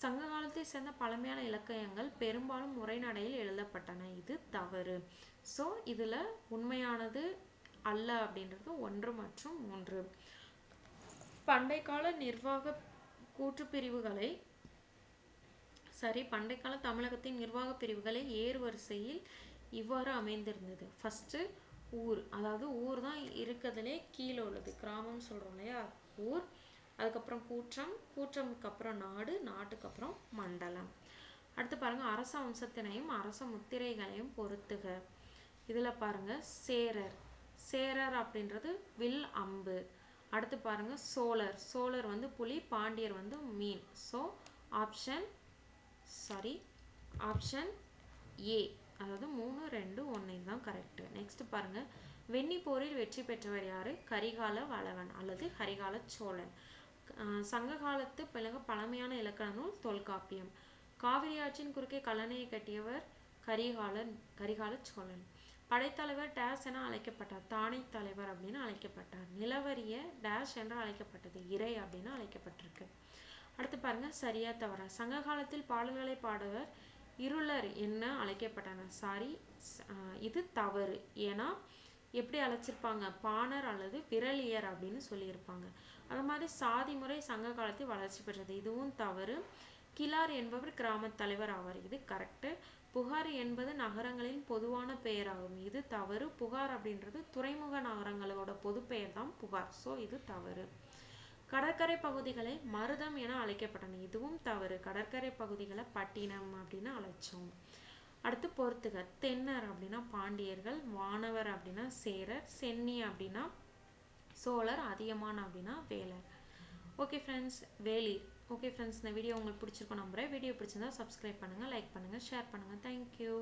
சங்க காலத்தை சேர்ந்த பழமையான இலக்கியங்கள் பெரும்பாலும் உரைநடையில் எழுதப்பட்டன. இது தவறு. ஸோ இதுல உண்மையானது அல்ல அப்படின்றது 1 மற்றும் 3. பண்டைக்கால நிர்வாக கூற்று பிரிவுகளை பண்டைக்கால தமிழகத்தின் நிர்வாக பிரிவுகளை ஏறு வரிசையில் இவ்வாறு அமைந்திருந்தது. ஃபர்ஸ்ட் ஊர், அதாவது ஊர் தான் இருக்கிறதுலே கீழே உள்ளது. கிராமம் சொல்றோம் இல்லையா, ஊர். அதுக்கப்புறம் கூற்றம், கூற்றமுக்கு அப்புறம் நாடு, நாட்டுக்கு அப்புறம் மண்டலம். அடுத்து பாருங்க, அரச வம்சத்தினையும் அரச முத்திரைகளையும் பொறுத்துக. இதுல பாருங்க, சேரர் அப்படின்றது வில் அம்பு. அடுத்து பாருங்க, சோழர் வந்து புலி, பாண்டியர் வந்து மீன். ஸோ ஆப்ஷன் ஏ, அதாவது 3, 2, 1 இதுதான் கரெக்ட். நெக்ஸ்ட் பாருங்க, வெண்ணி போரில் வெற்றி பெற்றவர் யாரு? கரிகால வளவன் அல்லது கரிகால சோழன். சங்க காலத்து பழமையான இலக்கண நூல் தொல்காப்பியம். காவிரி ஆற்றின் குறுக்கே கல்லணையை கட்டியவர் கரிகால சோழன். படைத்தலைவர் டேஷ் என அழைக்கப்பட்டார். தானை தலைவர் அப்படின்னு அழைக்கப்பட்டார். நிலவரிய டேஷ் என்று அழைக்கப்பட்டது. இறை அப்படின்னு அழைக்கப்பட்டிருக்கு. அடுத்து பாருங்க, சரியா தவறா? சங்க காலத்தில் பாடல்களை பாடுவர் இருளர் என்ன அழைக்கப்பட்டனர். சாரி, இது தவறு. ஏன்னா எப்படி அழைச்சிருப்பாங்க? பாணர் அல்லது விரலியர் அப்படின்னு சொல்லியிருப்பாங்க. அது மாதிரி சாதி முறை சங்க காலத்தில் வளர்ச்சி பெற்றது. இதுவும் தவறு. கிளார் என்பவர் கிராம தலைவர் ஆவார். இது கரெக்டு. புகார் என்பது நகரங்களின் பொதுவான பெயராகும். இது தவறு. புகார் அப்படின்றது துறைமுக நகரங்களோட பொது பெயர் தான் புகார். ஸோ இது தவறு. கடற்கரை பகுதிகளை மருதம் என அழைக்கப்பட்டன. இதுவும் தவறு. கடற்கரை பகுதிகளை பட்டினம் அப்படின்னு அழைச்சோம். அடுத்து பொறுத்துக. தென்னர் அப்படின்னா பாண்டியர்கள், வானவர் அப்படின்னா சேரர், சென்னி அப்படின்னா சோழர், அதியமான் அப்படின்னா வேலர். ஓகே ஃப்ரெண்ட்ஸ், வேலி. ஓகே ஃப்ரெண்ட்ஸ், இந்த வீடியோ உங்களுக்கு பிடிச்சிருக்கும் நம்புறேன். வீடியோ பிடிச்சிருந்தா சப்ஸ்கிரைப் பண்ணுங்கள், லைக் பண்ணுங்கள், ஷேர் பண்ணுங்கள். தேங்க்யூ.